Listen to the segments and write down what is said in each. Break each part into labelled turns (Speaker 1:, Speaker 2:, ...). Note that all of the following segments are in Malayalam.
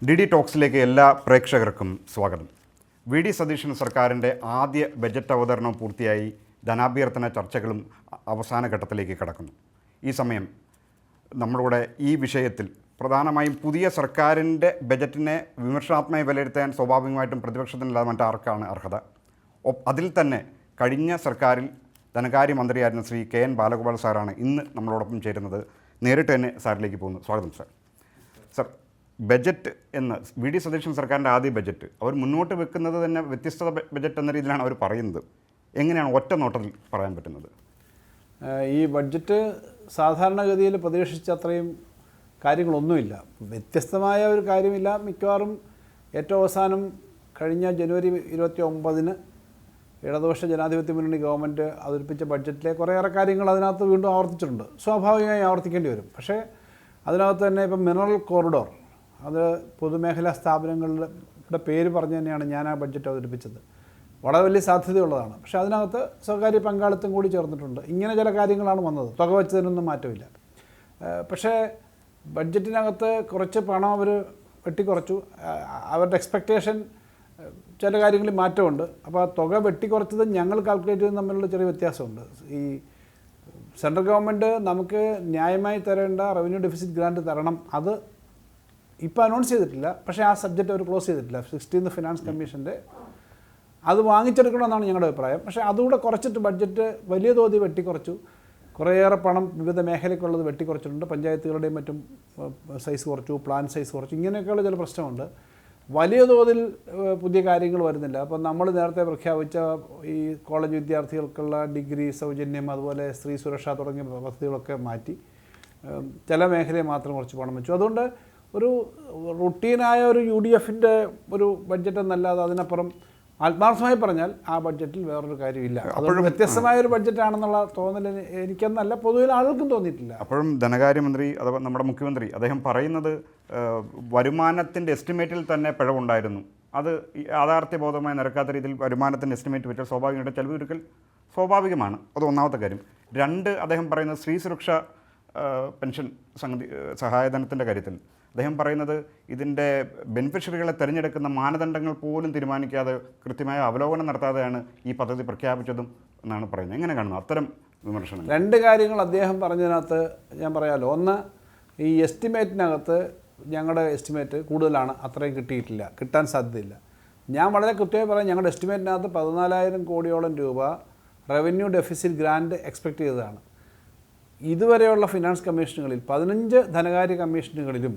Speaker 1: ഡി ഡി ടോക്സിലേക്ക് എല്ലാ പ്രേക്ഷകർക്കും സ്വാഗതം. വി ഡി സതീശൻ സർക്കാരിൻ്റെ ആദ്യ ബജറ്റ് അവതരണം പൂർത്തിയായി ധനാഭ്യർത്ഥന ചർച്ചകളും അവസാന ഘട്ടത്തിലേക്ക് കടക്കുന്നു. ഈ സമയം നമ്മളുടെ ഈ വിഷയത്തിൽ പ്രധാനമായും പുതിയ സർക്കാരിൻ്റെ ബജറ്റിനെ വിമർശനാത്മകമായി വിലയിരുത്താൻ സ്വാഭാവികമായിട്ടും പ്രതിപക്ഷത്തിനല്ലാതെ മറ്റാർക്കാണ് അർഹത? അതിൽ തന്നെ കഴിഞ്ഞ സർക്കാരിൽ ധനകാര്യമന്ത്രിയായിരുന്ന ശ്രീ കെ എൻ ബാലഗോപാൽ സാറാണ് ഇന്ന് നമ്മളോടൊപ്പം ചേരുന്നത്. നേരിട്ട് തന്നെ സാറിലേക്ക് പോകുന്നു. സ്വാഗതം സാർ. സർ, ബജറ്റ് എന്ന് വി ഡി സതീശൻ സർക്കാരിൻ്റെ ആദ്യ ബജറ്റ് അവർ മുന്നോട്ട് വെക്കുന്നത് തന്നെ വ്യത്യസ്ത ബജറ്റ് എന്ന രീതിയിലാണ് അവർ പറയുന്നത്. എങ്ങനെയാണ് ഒറ്റ നോട്ടത്തിൽ പറയാൻ പറ്റുന്നത്?
Speaker 2: ഈ ബഡ്ജറ്റ് സാധാരണഗതിയിൽ പ്രതീക്ഷിച്ച അത്രയും കാര്യങ്ങളൊന്നുമില്ല, വ്യത്യസ്തമായ ഒരു കാര്യമില്ല. മിക്കവാറും ഏറ്റവും അവസാനം കഴിഞ്ഞ ജനുവരി 29 ഇടതുപക്ഷ ജനാധിപത്യ മുന്നണി ഗവൺമെൻറ് അവതരിപ്പിച്ച ബഡ്ജറ്റിലെ കുറേയേറെ കാര്യങ്ങൾ അതിനകത്ത് വീണ്ടും ആവർത്തിച്ചിട്ടുണ്ട്. സ്വാഭാവികമായി ആവർത്തിക്കേണ്ടി വരും. പക്ഷേ അതിനകത്ത് തന്നെ ഇപ്പം മിനറൽ കോറിഡോർ, അത് പൊതുമേഖലാ സ്ഥാപനങ്ങളുടെ പേര് പറഞ്ഞു തന്നെയാണ് ഞാൻ ആ ബഡ്ജറ്റ് അവതരിപ്പിച്ചത്. വളരെ വലിയ സാധ്യതയുള്ളതാണ്. പക്ഷേ അതിനകത്ത് സ്വകാര്യ പങ്കാളിത്തം കൂടി ചേർന്നിട്ടുണ്ട്. ഇങ്ങനെ ചില കാര്യങ്ങളാണ് വന്നത്. തുക വെച്ചതിനൊന്നും മാറ്റമില്ല. പക്ഷേ ബഡ്ജറ്റിനകത്ത് കുറച്ച് പണം അവർ വെട്ടിക്കുറച്ചു. അവരുടെ എക്സ്പെക്റ്റേഷൻ ചില കാര്യങ്ങളിൽ മാറ്റമുണ്ട്. അപ്പോൾ ആ തുക വെട്ടിക്കുറച്ചത് ഞങ്ങൾ കാൽക്കുലേറ്റ് ചെയ്ത് തമ്മിലുള്ള ചെറിയ വ്യത്യാസമുണ്ട്. ഈ സെൻട്രൽ ഗവൺമെൻറ് നമുക്ക് ന്യായമായി തരേണ്ട റവന്യൂ ഡെഫിസിറ്റ് ഗ്രാൻറ്റ് തരണം. അത് ഇപ്പോൾ അനൗൺസ് ചെയ്തിട്ടില്ല. പക്ഷേ ആ സബ്ജക്റ്റ് അവർ ക്ലോസ് ചെയ്തിട്ടില്ല. 16th ഫിനാൻസ് കമ്മീഷൻ്റെ അത് വാങ്ങിച്ചെടുക്കണമെന്നാണ് ഞങ്ങളുടെ അഭിപ്രായം. പക്ഷേ അതുകൂടെ കുറച്ചിട്ട് ബഡ്ജറ്റ് വലിയ തോതിൽ വെട്ടിക്കുറച്ചു. കുറേയേറെ പണം വിവിധ മേഖലയ്ക്കുള്ളത് വെട്ടിക്കുറച്ചിട്ടുണ്ട്. പഞ്ചായത്തുകളുടെയും മറ്റും സൈസ് കുറച്ചു, പ്ലാൻ സൈസ് കുറച്ചു, ഇങ്ങനെയൊക്കെയുള്ള ചില പ്രശ്നമുണ്ട്. വലിയ തോതിൽ പുതിയ കാര്യങ്ങൾ വരുന്നില്ല. അപ്പം നമ്മൾ നേരത്തെ പ്രഖ്യാപിച്ച ഈ കോളേജ് വിദ്യാർത്ഥികൾക്കുള്ള ഡിഗ്രി സൗജന്യം, അതുപോലെ സ്ത്രീ സുരക്ഷ തുടങ്ങിയ പദ്ധതികളൊക്കെ മാറ്റി ചില മേഖലയെ മാത്രം കുറച്ച് പണം വെച്ചു. അതുകൊണ്ട് ഒരു റുട്ടീനായ ഒരു UDFൻ്റെ ഒരു ബഡ്ജറ്റ് എന്നല്ലാതെ അതിനപ്പുറം ആത്മാർത്ഥമായി പറഞ്ഞാൽ ആ ബഡ്ജറ്റിൽ വേറൊരു കാര്യമില്ല. അപ്പോഴും വ്യത്യസ്തമായ ഒരു ബഡ്ജറ്റാണെന്നുള്ള തോന്നൽ എനിക്കെന്നല്ല, പൊതുവിൽ ആളുകൾക്കും തോന്നിയിട്ടില്ല.
Speaker 1: അപ്പോഴും ധനകാര്യമന്ത്രി അഥവാ നമ്മുടെ മുഖ്യമന്ത്രി അദ്ദേഹം പറയുന്നത് വരുമാനത്തിൻ്റെ എസ്റ്റിമേറ്റിൽ തന്നെ പിഴവുണ്ടായിരുന്നു. അത് യാഥാർത്ഥ്യബോധമായി നിരക്കാത്ത രീതിയിൽ വരുമാനത്തിൻ്റെ എസ്റ്റിമേറ്റ് വെച്ചാൽ സ്വാഭാവികമായിട്ട് ചെലവ് ചുരുക്കൽ സ്വാഭാവികമാണ്. അത് ഒന്നാമത്തെ കാര്യം. രണ്ട്, അദ്ദേഹം പറയുന്നത് സ്ത്രീ സുരക്ഷ പെൻഷൻ സഹായധനത്തിൻ്റെ കാര്യത്തിൽ അദ്ദേഹം പറയുന്നത് ഇതിൻ്റെ ബെനിഫിഷ്യറികളെ തിരഞ്ഞെടുക്കുന്ന മാനദണ്ഡങ്ങൾ പോലും തീരുമാനിക്കാതെ കൃത്യമായ അവലോകനം നടത്താതെയാണ് ഈ പദ്ധതി പ്രഖ്യാപിച്ചതും എന്നാണ് പറയുന്നത്. എങ്ങനെ കാണുന്നു അത്തരം വിമർശനം?
Speaker 2: രണ്ട് കാര്യങ്ങൾ അദ്ദേഹം പറഞ്ഞതിനകത്ത് ഞാൻ പറയാമല്ലോ. ഒന്ന്, ഈ എസ്റ്റിമേറ്റിനകത്ത് ഞങ്ങളുടെ എസ്റ്റിമേറ്റ് കൂടുതലാണ്, അത്രയും കിട്ടിയിട്ടില്ല, കിട്ടാൻ സാധ്യതയില്ല. ഞാൻ വളരെ കൃത്യമായി പറയാം, ഞങ്ങളുടെ എസ്റ്റിമേറ്റിനകത്ത് 14,000 കോടിയോളം രൂപ റവന്യൂ ഡെഫിസിറ്റ് ഗ്രാൻറ്റ് എക്സ്പെക്റ്റ് ചെയ്തതാണ്. ഇതുവരെയുള്ള ഫിനാൻസ് കമ്മീഷനുകളിൽ 15 ധനകാര്യ കമ്മീഷനുകളിലും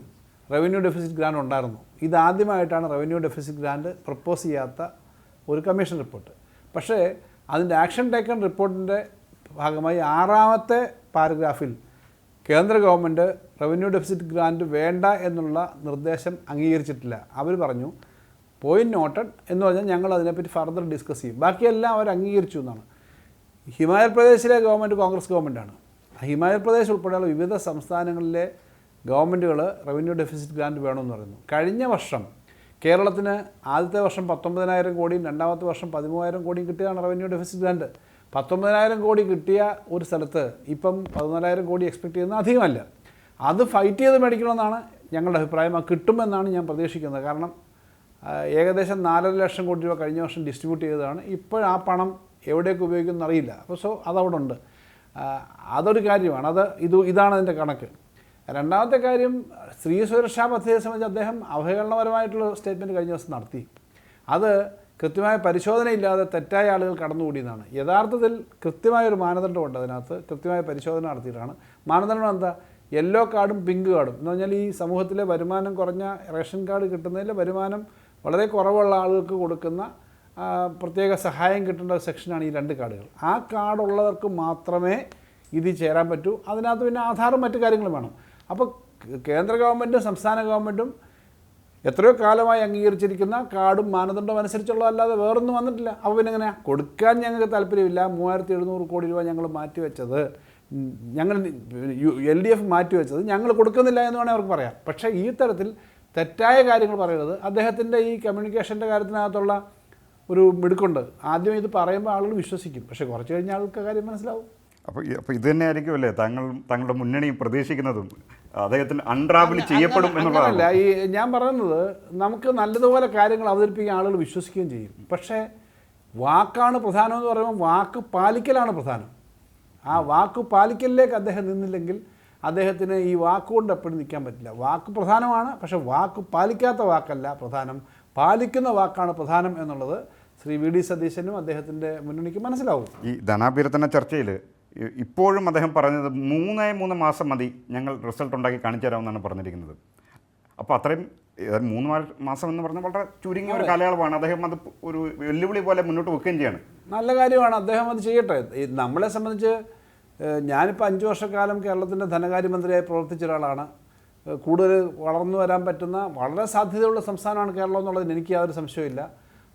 Speaker 2: റവന്യൂ ഡെഫിസിറ്റ് ഗ്രാൻഡ് ഉണ്ടായിരുന്നു. ഇതാദ്യമായിട്ടാണ് റവന്യൂ ഡെഫിസിറ്റ് ഗ്രാൻഡ് പ്രപ്പോസ് ചെയ്യാത്ത ഒരു കമ്മീഷൻ റിപ്പോർട്ട്. പക്ഷേ അതിൻ്റെ ആക്ഷൻ ടേക്കൺ റിപ്പോർട്ടിൻ്റെ ഭാഗമായി 6ാമത്തെ പാരഗ്രാഫിൽ കേന്ദ്ര ഗവൺമെൻറ് റവന്യൂ ഡെഫിസിറ്റ് ഗ്രാൻഡ് വേണ്ട എന്നുള്ള നിർദ്ദേശം അംഗീകരിച്ചിട്ടില്ല. അവർ പറഞ്ഞു പോയിന്റ് നോട്ടഡ് എന്ന് പറഞ്ഞാൽ ഞങ്ങൾ അതിനെപ്പറ്റി ഫർദർ ഡിസ്കസ് ചെയ്യും. ബാക്കിയെല്ലാം അവർ അംഗീകരിച്ചു എന്നാണ്. ഹിമാചൽ പ്രദേശിലെ ഗവൺമെൻറ് കോൺഗ്രസ് ഗവൺമെൻറ്റാണ്. ഹിമാചൽ പ്രദേശ് ഉൾപ്പെടെയുള്ള വിവിധ സംസ്ഥാനങ്ങളിലെ ഗവൺമെൻറ്റുകൾ റവന്യൂ ഡെഫിസിറ്റ് ഗ്രാൻറ്റ് വേണമെന്ന് പറയുന്നു. കഴിഞ്ഞ വർഷം കേരളത്തിന് ആദ്യത്തെ വർഷം 19,000 കോടിയും രണ്ടാമത്തെ വർഷം 13,000 കോടിയും കിട്ടിയതാണ് റവന്യൂ ഡെഫിസിറ്റ് ഗ്രാൻറ്റ്. 19,000 കോടി കിട്ടിയ ഒരു സ്ഥലത്ത് ഇപ്പം 14,000 കോടി എക്സ്പെക്റ്റ് ചെയ്യുന്നത് അധികമല്ല. അത് ഫൈറ്റ് ചെയ്ത് മേടിക്കണമെന്നാണ് ഞങ്ങളുടെ അഭിപ്രായം. അത് കിട്ടുമെന്നാണ് ഞാൻ പ്രതീക്ഷിക്കുന്നത്. കാരണം ഏകദേശം 4.5 ലക്ഷം കോടി രൂപ കഴിഞ്ഞ വർഷം ഡിസ്ട്രിബ്യൂട്ട് ചെയ്തതാണ്. ഇപ്പോൾ ആ പണം എവിടേക്ക് ഉപയോഗിക്കുമെന്ന് അറിയില്ല. അപ്പോൾ അതവിടെ ഉണ്ട്. അതൊരു കാര്യമാണ്. ഇതാണ് അതിൻ്റെ കണക്ക്. രണ്ടാമത്തെ കാര്യം, സ്ത്രീ സുരക്ഷാ പദ്ധതിയെ സംബന്ധിച്ച് അദ്ദേഹം അവഹേളനപരമായിട്ടുള്ള സ്റ്റേറ്റ്മെൻറ്റ് കഴിഞ്ഞ ദിവസം നടത്തി. അത് കൃത്യമായ പരിശോധനയില്ലാതെ തെറ്റായ ആളുകൾ കടന്നുകൂടിയെന്നാണ്. യഥാർത്ഥത്തിൽ കൃത്യമായൊരു മാനദണ്ഡമുണ്ട്. അതിനകത്ത് കൃത്യമായ പരിശോധന നടത്തിയിട്ടാണ്. മാനദണ്ഡം എന്താ? യെല്ലോ കാർഡും പിങ്ക് കാർഡും എന്ന് പറഞ്ഞാൽ ഈ സമൂഹത്തിലെ വരുമാനം കുറഞ്ഞ റേഷൻ കാർഡ് കിട്ടുന്നതിൽ വരുമാനം വളരെ കുറവുള്ള ആളുകൾക്ക് കൊടുക്കുന്ന പ്രത്യേക സഹായം കിട്ടേണ്ട സെക്ഷനാണ് ഈ 2 കാർഡുകൾ. ആ കാർഡുള്ളവർക്ക് മാത്രമേ ഇതിൽ ചേരാൻ പറ്റൂ. അതിനകത്ത് പിന്നെ ആധാറും മറ്റു കാര്യങ്ങളും വേണം. അപ്പോൾ കേന്ദ്ര ഗവൺമെൻറ്റും സംസ്ഥാന ഗവൺമെൻറ്റും എത്രയോ കാലമായി അംഗീകരിച്ചിരിക്കുന്ന കാർഡും മാനദണ്ഡം അനുസരിച്ചുള്ളതല്ലാതെ വേറൊന്നും വന്നിട്ടില്ല. അപ്പോൾ പിന്നെ എങ്ങനെയാണ് കൊടുക്കാൻ ഞങ്ങൾക്ക് താല്പര്യമില്ല. 3,700 കോടി രൂപ ഞങ്ങൾ മാറ്റിവെച്ചത്, ഞങ്ങൾ LDF മാറ്റിവെച്ചത് ഞങ്ങൾ കൊടുക്കുന്നില്ല എന്ന് വേണമെങ്കിൽ അവർക്ക് പറയാം. പക്ഷേ ഈ തരത്തിൽ തെറ്റായ കാര്യങ്ങൾ പറയുന്നത് അദ്ദേഹത്തിൻ്റെ ഈ കമ്മ്യൂണിക്കേഷൻ്റെ കാര്യത്തിനകത്തുള്ള ഒരു മിടുക്കുണ്ട്. ആദ്യം ഇത് പറയുമ്പോൾ ആളുകൾ വിശ്വസിക്കും, പക്ഷേ കുറച്ച് കഴിഞ്ഞാൽ ആൾക്ക് കാര്യം മനസ്സിലാവും.
Speaker 1: അപ്പോൾ ഇത് തന്നെയായിരിക്കും അല്ലേ താങ്കളുടെ മുന്നണി പ്രതീക്ഷിക്കുന്നതും അദ്ദേഹത്തിന് അൺട്രാവൽ ചെയ്യപ്പെടും എന്നുള്ളതല്ല.
Speaker 2: അങ്ങനല്ല, ഈ ഞാൻ പറയുന്നത് നമുക്ക് നല്ലതുപോലെ കാര്യങ്ങൾ അവതരിപ്പിക്കാൻ ആളുകൾ വിശ്വസിക്കുകയും ചെയ്യും. പക്ഷേ വാക്കാണ് പ്രധാനം എന്ന് പറയുമ്പോൾ വാക്ക് പാലിക്കലാണ് പ്രധാനം. ആ വാക്ക് പാലിക്കലിലേക്ക് അദ്ദേഹം നിന്നില്ലെങ്കിൽ അദ്ദേഹത്തിന് ഈ വാക്കുകൊണ്ട് എപ്പോഴും നിൽക്കാൻ പറ്റില്ല. വാക്ക് പ്രധാനമാണ്, പക്ഷേ വാക്ക് പാലിക്കാത്ത വാക്കല്ല പ്രധാനം, പാലിക്കുന്ന വാക്കാണ് പ്രധാനം എന്നുള്ളത് ശ്രീ വി ഡി സതീശനും അദ്ദേഹത്തിൻ്റെ മുന്നണിക്ക് മനസ്സിലാവും.
Speaker 1: ഈ ധനാഭ്യർത്ഥന ചർച്ചയിൽ ഇപ്പോഴും അദ്ദേഹം പറഞ്ഞത് 3 മാസം മതി, ഞങ്ങൾ റിസൾട്ട് ഉണ്ടാക്കി കാണിച്ചു തരാമെന്നാണ് പറഞ്ഞിരിക്കുന്നത്. അപ്പോൾ അത്രയും 3 മാസം എന്ന് പറഞ്ഞാൽ വളരെ ചുരുങ്ങിയ ഒരു കാലയളവാണ്. അദ്ദേഹം അത് ഒരു വെല്ലുവിളി പോലെ മുന്നോട്ട് വെക്കുകയും ചെയ്യാണ്.
Speaker 2: നല്ല കാര്യമാണ്, അദ്ദേഹം അത് ചെയ്യട്ടെ. നമ്മളെ സംബന്ധിച്ച് ഞാനിപ്പോൾ 5 വർഷക്കാലം കേരളത്തിൻ്റെ ധനകാര്യമന്ത്രിയായി പ്രവർത്തിച്ച ഒരാളാണ്. കൂടുതൽ വളർന്നു വരാൻ പറ്റുന്ന വളരെ സാധ്യതയുള്ള സംസ്ഥാനമാണ് കേരളം എന്നുള്ളതിന് എനിക്ക് യാതൊരു സംശയമില്ല.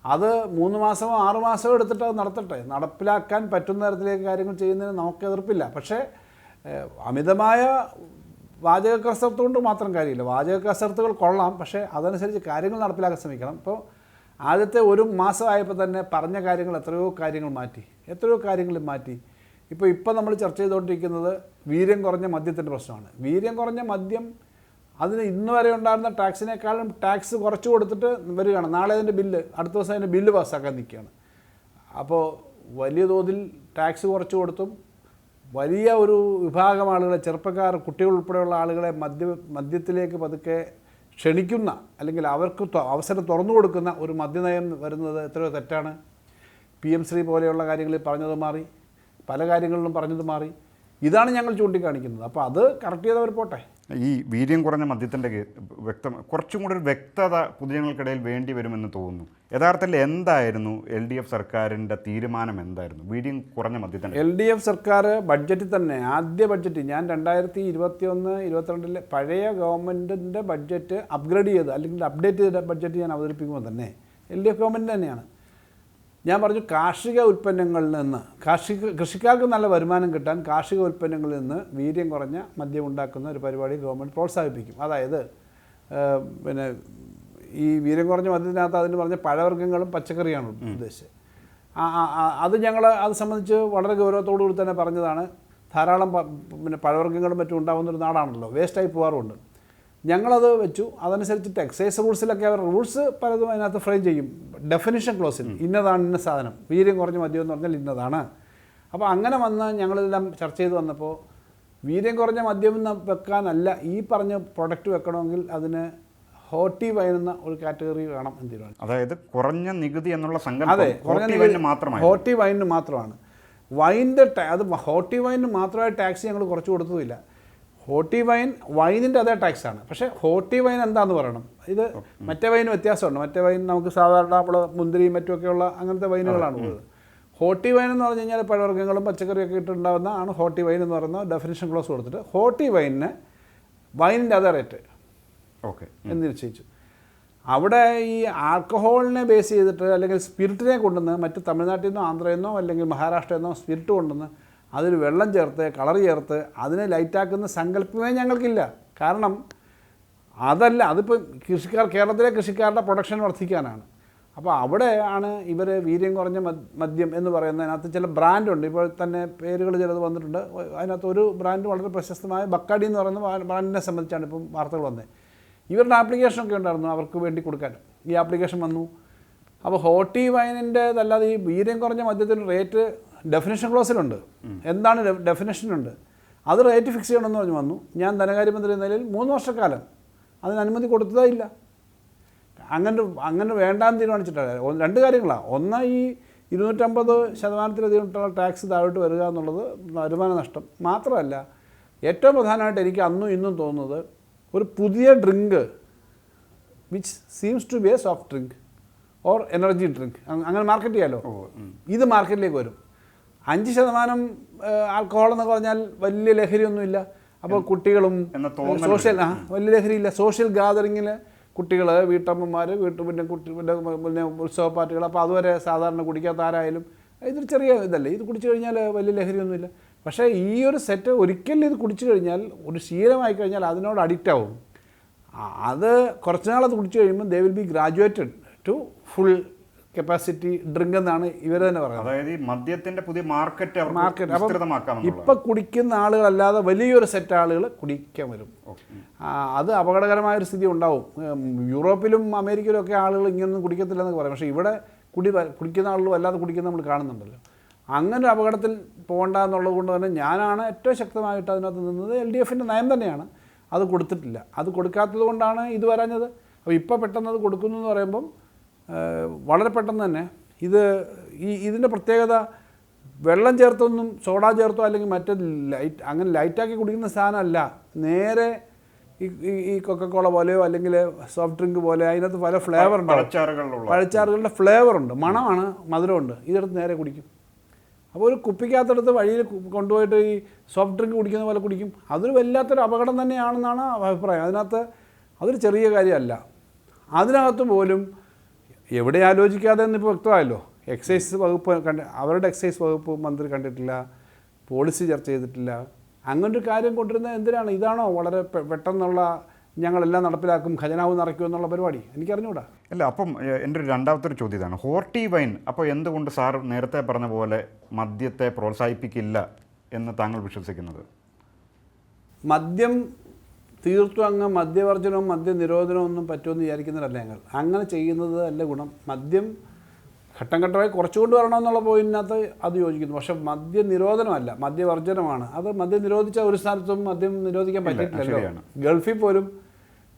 Speaker 2: അത് 3 മാസമോ 6 മാസമോ എടുത്തിട്ട് അത് നടത്തട്ടെ. നടപ്പിലാക്കാൻ പറ്റുന്ന തരത്തിലേക്ക് കാര്യങ്ങൾ ചെയ്യുന്നതിന് നമുക്ക് എതിർപ്പില്ല. പക്ഷേ അമിതമായ വാചക കസർത്ത് കൊണ്ട് മാത്രം കാര്യമില്ല. വാചക കസർത്തുകൾ കൊള്ളാം, പക്ഷേ അതനുസരിച്ച് കാര്യങ്ങൾ നടപ്പിലാക്കാൻ ശ്രമിക്കണം. ഇപ്പോൾ ആദ്യത്തെ 1 മാസമായപ്പോൾ തന്നെ പറഞ്ഞ കാര്യങ്ങൾ എത്രയോ കാര്യങ്ങൾ മാറ്റി. ഇപ്പോൾ നമ്മൾ ചർച്ച ചെയ്തുകൊണ്ടിരിക്കുന്നത് വീര്യം കുറഞ്ഞ മദ്യത്തിൻ്റെ പ്രശ്നമാണ്. വീര്യം കുറഞ്ഞ മദ്യം അതിന് ഇന്ന് വരെ ഉണ്ടായിരുന്ന ടാക്സിനേക്കാളും ടാക്സ് കുറച്ച് കൊടുത്തിട്ട് വരികയാണ്. നാളെ അതിൻ്റെ ബില്ല്, അടുത്ത ദിവസം അതിൻ്റെ ബില്ല് പാസ്സാക്കാൻ നിൽക്കുകയാണ്. അപ്പോൾ വലിയ തോതിൽ ടാക്സ് കുറച്ച് കൊടുത്തും വലിയ ഒരു വിഭാഗം ആളുകളെ, ചെറുപ്പക്കാർ, കുട്ടികൾ ഉൾപ്പെടെയുള്ള ആളുകളെ മദ്യത്തിലേക്ക് പതുക്കെ ക്ഷണിക്കുന്ന, അല്ലെങ്കിൽ അവർക്ക് അവസരം തുറന്നു കൊടുക്കുന്ന ഒരു മദ്യനയം വരുന്നത് എത്രയോ തെറ്റാണ്. PM ശ്രീ പോലെയുള്ള കാര്യങ്ങളിൽ പറഞ്ഞത് മാറി, പല കാര്യങ്ങളിലും പറഞ്ഞത് മാറി. ഇതാണ് ഞങ്ങൾ ചൂണ്ടിക്കാണിക്കുന്നത്. അപ്പോൾ അത് കറക്റ്റ് ചെയ്തവർ പോട്ടെ.
Speaker 1: ഈ വീര്യം കുറഞ്ഞ മദ്യത്തിൻ്റെ കുറച്ചും കൂടി ഒരു വ്യക്തത പൊതുജനങ്ങൾക്കിടയിൽ വേണ്ടി വരുമെന്ന് തോന്നുന്നു. യഥാർത്ഥത്തിൽ എന്തായിരുന്നു LDF സർക്കാരിൻ്റെ തീരുമാനം? എന്തായിരുന്നു വീര്യം കുറഞ്ഞ മദ്യത്തിൻ്റെ?
Speaker 2: LDF സർക്കാർ ബഡ്ജറ്റിൽ തന്നെ, ആദ്യ ബഡ്ജറ്റ്, ഞാൻ 2021-22 പഴയ ഗവൺമെൻറ്റിൻ്റെ ബഡ്ജറ്റ് അപ്ഗ്രേഡ് ചെയ്ത് അല്ലെങ്കിൽ അപ്ഡേറ്റ് ചെയ്ത ബഡ്ജറ്റ് ഞാൻ അവതരിപ്പിക്കുമ്പോൾ തന്നെ LDF ഗവൺമെൻറ് തന്നെയാണ്. ഞാൻ പറഞ്ഞു, കാർഷിക ഉൽപ്പന്നങ്ങളിൽ നിന്ന് കൃഷിക്കാർക്ക് നല്ല വരുമാനം കിട്ടാൻ കാർഷിക ഉൽപ്പന്നങ്ങളിൽ നിന്ന് വീര്യം കുറഞ്ഞ മദ്യം ഉണ്ടാക്കുന്ന ഒരു പരിപാടി ഗവൺമെൻറ് പ്രോത്സാഹിപ്പിക്കും. അതായത് പിന്നെ ഈ വീര്യം കുറഞ്ഞ മദ്യത്തിനകത്ത് അതിന് പറഞ്ഞ പഴവർഗ്ഗങ്ങളും പച്ചക്കറിയാണ് ഉദ്ദേശിച്ചത്. അത് സംബന്ധിച്ച് വളരെ ഗൗരവത്തോടു കൂടി തന്നെ പറഞ്ഞതാണ്. ധാരാളം പിന്നെ പഴവർഗ്ഗങ്ങളും മറ്റും ഉണ്ടാകുന്നൊരു നാടാണല്ലോ, വേസ്റ്റായി പോകാറുമുണ്ട്. ഞങ്ങളത് വെച്ചു. അതനുസരിച്ചിട്ട് എക്സൈസ് റൂൾസിലൊക്കെ അവർ റൂൾസ് പലതും അതിനകത്ത് ഫ്രെയിം ചെയ്യും. ഡെഫിനിഷൻ ക്ലോസിൽ ഇന്നതാണ് ഇന്ന സാധനം, വീര്യം കുറഞ്ഞ മദ്യം എന്ന് പറഞ്ഞാൽ ഇന്നതാണ്. അപ്പോൾ അങ്ങനെ വന്ന് ഞങ്ങളെല്ലാം ചർച്ച ചെയ്ത് വന്നപ്പോൾ വീര്യം കുറഞ്ഞ മദ്യം എന്ന് വെക്കാനല്ല, ഈ പറഞ്ഞ പ്രൊഡക്റ്റ് വെക്കണമെങ്കിൽ അതിന് ഹോട്ടി വൈൻ എന്ന ഒരു കാറ്റഗറി വേണം എന്ന് തീരുമാനം.
Speaker 1: അതായത് കുറഞ്ഞ നികുതി എന്നുള്ള
Speaker 2: അതെ, കുറഞ്ഞ നികുതി ഹോട്ടി വൈനിന് മാത്രമാണ്. വൈൻ്റെ അത് ഹോട്ടി വൈനിന് മാത്രമായി ടാക്സ് ഞങ്ങൾ കുറച്ച് കൊടുത്തതില്ല. ഹോട്ടി വൈനിൻ്റെ അതേ ടാക്സാണ്. പക്ഷേ ഹോട്ടി വൈൻ എന്താണെന്ന് പറയണം. ഇത് മറ്റേ വൈന് വ്യത്യാസമുണ്ട്. മറ്റേ വൈൻ നമുക്ക് സാധാരണ നമ്മൾ മുന്തിരിയും മറ്റുമൊക്കെയുള്ള അങ്ങനത്തെ വൈനുകളാണ് ഉള്ളത്. ഹോട്ടി വൈൻ എന്ന് പറഞ്ഞു കഴിഞ്ഞാൽ പഴവർഗ്ഗങ്ങളും പച്ചക്കറിയൊക്കെ ഇട്ടുണ്ടാകുന്ന ആണ് ഹോട്ടി വൈൻ എന്ന് പറയുന്ന ഡെഫിനിഷൻ ക്ലോസ് കൊടുത്തിട്ട് ഹോട്ടി വൈനിൻ്റെ അതേ റേറ്റ് എന്ന് നിശ്ചയിച്ചു. അവിടെ ഈ ആൽക്കഹോളിനെ ബേസ് ചെയ്തിട്ട് അല്ലെങ്കിൽ സ്പിരിറ്റിനെ കൊണ്ടുവന്ന് മറ്റ് തമിഴ്നാട്ടിൽ നിന്നോ ആന്ധ്രയിൽ നിന്നോ അല്ലെങ്കിൽ മഹാരാഷ്ട്രയിൽ നിന്നോ സ്പിരിറ്റ് കൊണ്ടുവന്ന് അതിൽ വെള്ളം ചേർത്ത് കളർ ചേർത്ത് അതിനെ ലൈറ്റാക്കുന്ന സങ്കല്പമേ ഞങ്ങൾക്കില്ല. കാരണം അതല്ല, അതിപ്പോൾ കേരളത്തിലെ കൃഷിക്കാരുടെ പ്രൊഡക്ഷൻ വർദ്ധിക്കാനാണ്. അപ്പോൾ അവിടെയാണ് ഇവർ വീര്യം കുറഞ്ഞ മദ്യം എന്ന് പറയുന്നതിനകത്ത് ചില ബ്രാൻഡുണ്ട്. ഇപ്പോൾ തന്നെ പേരുകൾ ചിലത് വന്നിട്ടുണ്ട്. അതിനകത്ത് ഒരു ബ്രാൻഡ് വളരെ പ്രശസ്തമായ ബക്കാടി എന്ന് പറയുന്ന ബ്രാൻഡിനെ സംബന്ധിച്ചാണ് ഇപ്പം വാർത്തകൾ വന്നത്. ഇവരുടെ ആപ്ലിക്കേഷനൊക്കെ ഉണ്ടായിരുന്നു അവർക്ക് വേണ്ടി കൊടുക്കാൻ. ഈ ആപ്ലിക്കേഷൻ വന്നു. അപ്പോൾ ഹോട്ടി വൈനിൻ്റെതല്ലാതെ ഈ വീര്യം കുറഞ്ഞ മദ്യത്തിൻ്റെ റേറ്റ് ഡെഫിനേഷൻ ക്ലോസിലുണ്ട്. എന്താണ് ഡെഫിനേഷനുണ്ട്, അത് റേറ്റ് ഫിക്സ് ചെയ്യണമെന്ന് പറഞ്ഞ് വന്നു. ഞാൻ ധനകാര്യമന്ത്രി എന്ന നിലയിൽ 3 വർഷക്കാലം അതിന് അനുമതി കൊടുത്തതേ ഇല്ല. അങ്ങനെ വേണ്ടാന്ന് തീരുമാനിച്ചിട്ടാണ്. 2 കാര്യങ്ങളാണ്. ഒന്ന്, ഈ 250% ടാക്സ് താഴോട്ട് വരിക എന്നുള്ളത് വരുമാന നഷ്ടം മാത്രമല്ല, ഏറ്റവും പ്രധാനമായിട്ട് എനിക്ക് അന്നും ഇന്നും തോന്നുന്നത് ഒരു പുതിയ drink which seems to be a soft drink or energy drink, അങ്ങനെ മാർക്കറ്റ് ചെയ്യാമല്ലോ. ഇത് മാർക്കറ്റിലേക്ക് വരും. 5% ആൽക്കഹോൾ എന്നൊക്കെ പറഞ്ഞാൽ വലിയ ലഹരിയൊന്നുമില്ല. അപ്പോൾ കുട്ടികളും വലിയ ലഹരിയില്ല. സോഷ്യൽ ഗാദറിങ്ങിൽ കുട്ടികൾ, വീട്ടമ്മമാർ, പിന്നെ ഉത്സവ പാർട്ടികൾ, അപ്പോൾ അതുവരെ സാധാരണ കുടിക്കാത്ത ആരായാലും ഇതൊരു ചെറിയ ഇതല്ലേ, ഇത് കുടിച്ചു കഴിഞ്ഞാൽ വലിയ ലഹരിയൊന്നുമില്ല. പക്ഷേ ഈ ഒരു സെറ്റ് ഒരിക്കലും ഇത് കുടിച്ചു കഴിഞ്ഞാൽ, ഒരു ശീലമായി കഴിഞ്ഞാൽ അതിനോട് അഡിക്റ്റ് ആവും. അത് കുറച്ച് നാളത് കുടിച്ചു കഴിയുമ്പോൾ they will be graduated to full capacity drink എന്നാണ് ഇവർ തന്നെ പറയുന്നത്.
Speaker 1: അതായത് ഈ മദ്യത്തിന്റെ പുതിയ മാർക്കറ്റ്
Speaker 2: മാർക്കറ്റ് ഇപ്പം കുടിക്കുന്ന ആളുകളല്ലാതെ വലിയൊരു സെറ്റ് ആളുകൾ കുടിക്കാൻ വരും. അത് അപകടകരമായൊരു സ്ഥിതി ഉണ്ടാവും. യൂറോപ്പിലും അമേരിക്കയിലും ഒക്കെ ആളുകൾ ഇങ്ങനൊന്നും കുടിക്കത്തില്ലെന്നൊക്കെ പറയും. പക്ഷേ ഇവിടെ കുടിക്കുന്ന ആളുകൾ വല്ലാതെ കുടിക്കുന്ന നമ്മൾ കാണുന്നുണ്ടല്ലോ. അങ്ങനെ ഒരു അപകടത്തിൽ പോകണ്ട എന്നുള്ളത് കൊണ്ട് തന്നെ ഞാനാണ് ഏറ്റവും ശക്തമായിട്ട് അതിനകത്ത് നിന്നത്. LDFൻ്റെ നയം തന്നെയാണ്. അത് കൊടുത്തിട്ടില്ല. അത് കൊടുക്കാത്തത് കൊണ്ടാണ് ഇത് വരാഞ്ഞത്. അപ്പോൾ ഇപ്പോൾ പെട്ടെന്ന് അത് കൊടുക്കുന്നു എന്ന് പറയുമ്പം വളരെ പെട്ടെന്ന് തന്നെ ഇതിൻ്റെ പ്രത്യേകത വെള്ളം ചേർത്തൊന്നും സോഡ ചേർത്തോ അല്ലെങ്കിൽ മറ്റേ അങ്ങനെ ലൈറ്റാക്കി കുടിക്കുന്ന സാധനമല്ല. നേരെ ഈ കൊക്കക്കോള പോലെയോ അല്ലെങ്കിൽ സോഫ്റ്റ് ഡ്രിങ്ക് പോലെ അതിനകത്ത് പല ഫ്ലേവർ ഉണ്ടാവും. പഴച്ചാറുകളുടെ ഫ്ലേവറുണ്ട്, മണമാണ്, മധുരമുണ്ട്. ഇതെടുത്ത് നേരെ കുടിക്കും. അപ്പോൾ ഒരു കുപ്പിക്കകത്തെടുത്ത് വഴിയിൽ കൊണ്ടുപോയിട്ട് ഈ സോഫ്റ്റ് ഡ്രിങ്ക് കുടിക്കുന്ന പോലെ കുടിക്കും. അതൊരു വല്ലാത്തൊരു അപകടം തന്നെയാണെന്നാണ് അഭിപ്രായം. അതൊരു ചെറിയ കാര്യമല്ല. അതിനകത്ത് പോലും എവിടെ ആലോചിക്കാതെ എന്നിപ്പോൾ വ്യക്തമായല്ലോ. എക്സൈസ് വകുപ്പ് അവരുടെ എക്സൈസ് വകുപ്പ് മന്ത്രി കണ്ടിട്ടില്ല, പോളിസി ചർച്ച ചെയ്തിട്ടില്ല. അങ്ങനൊരു കാര്യം കൊണ്ടിരുന്നത് എന്തിനാണ്? ഇതാണോ വളരെ പെട്ടെന്നുള്ള ഞങ്ങളെല്ലാം നടപ്പിലാക്കും, ഖജനാവ് നിറയ്ക്കും എന്നുള്ള പരിപാടി? എനിക്കറിഞ്ഞൂടാ.
Speaker 1: അല്ല, അപ്പം എൻ്റെ ഒരു രണ്ടാമത്തെ ചോദ്യം ഇതാണ്. ഹോർട്ടി വൈൻ അപ്പോൾ എന്തുകൊണ്ട് സാർ നേരത്തെ പറഞ്ഞ പോലെ മദ്യത്തെ പ്രോത്സാഹിപ്പിക്കില്ല എന്ന് താങ്കൾ വിശ്വസിക്കുന്നത്?
Speaker 2: മദ്യം തീർത്തും അങ്ങ് മദ്യവർജനവും മദ്യനിരോധനവും ഒന്നും പറ്റുമെന്ന് വിചാരിക്കുന്നവരല്ല ഞങ്ങൾ. അങ്ങനെ ചെയ്യുന്നത് അല്ല ഗുണം. മദ്യം ഘട്ടം ഘട്ടമായി കുറച്ചുകൊണ്ട് വരണമെന്നുള്ള പോയിന്റിനകത്ത് അത് യോജിക്കുന്നു. പക്ഷേ മദ്യനിരോധനമല്ല, മദ്യവർജനമാണ്. അത് മദ്യം നിരോധിച്ച ഒരു സ്ഥലത്തും മദ്യം നിരോധിക്കാൻ പറ്റിയിട്ടില്ലല്ലോ. ഗൾഫിൽ പോലും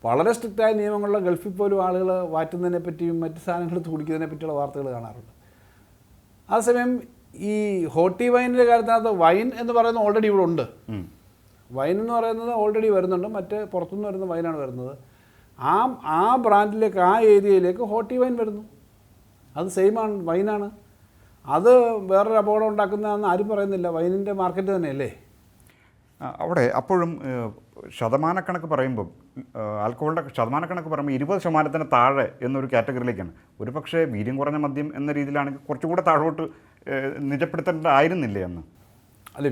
Speaker 2: വളരെ സ്ട്രിക്റ്റായ നിയമങ്ങളുള്ള ഗൾഫിൽ പോലും ആളുകൾ വാറ്റുന്നതിനെ പറ്റിയും മറ്റ് സാധനങ്ങൾ എടുത്ത് കുടിക്കുന്നതിനെ പറ്റിയുള്ള വാർത്തകൾ കാണാറുണ്ട്. അതേസമയം ഈ ഹോട്ടി വൈനിൻ്റെ കാര്യത്തിനകത്ത് വൈൻ എന്ന് പറയുന്നത് ഓൾറെഡി ഇവിടെ ഉണ്ട്. വൈൻ എന്ന് പറയുന്നത് ഓൾറെഡി വരുന്നുണ്ട്. മറ്റ് പുറത്തുനിന്ന് വരുന്ന വൈനാണ് വരുന്നത്. ആ ബ്രാൻഡിലേക്ക്, ആ ഏരിയയിലേക്ക് ഹോട്ടി വൈൻ വരുന്നു. അത് സെയിമാണ്, വൈനാണ്. അത് വേറൊരു അപകടം ഉണ്ടാക്കുന്നതെന്ന് ആരും പറയുന്നില്ല. വൈനിൻ്റെ മാർക്കറ്റ് തന്നെയല്ലേ
Speaker 1: അവിടെ. അപ്പോഴും ശതമാനക്കണക്ക് പറയുമ്പം ആൽക്കഹോളിൻ്റെ ശതമാനക്കണക്ക് പറയുമ്പോൾ 20% താഴെ എന്നൊരു കാറ്റഗറിയിലേക്കാണ്. ഒരു പക്ഷേ വീര്യം കുറഞ്ഞ മദ്യം എന്ന രീതിയിലാണെങ്കിൽ കുറച്ചുകൂടെ താഴോട്ട് നിജപ്പെടുത്തേണ്ടതായിരുന്നില്ലേ അന്ന്?
Speaker 2: അല്ല,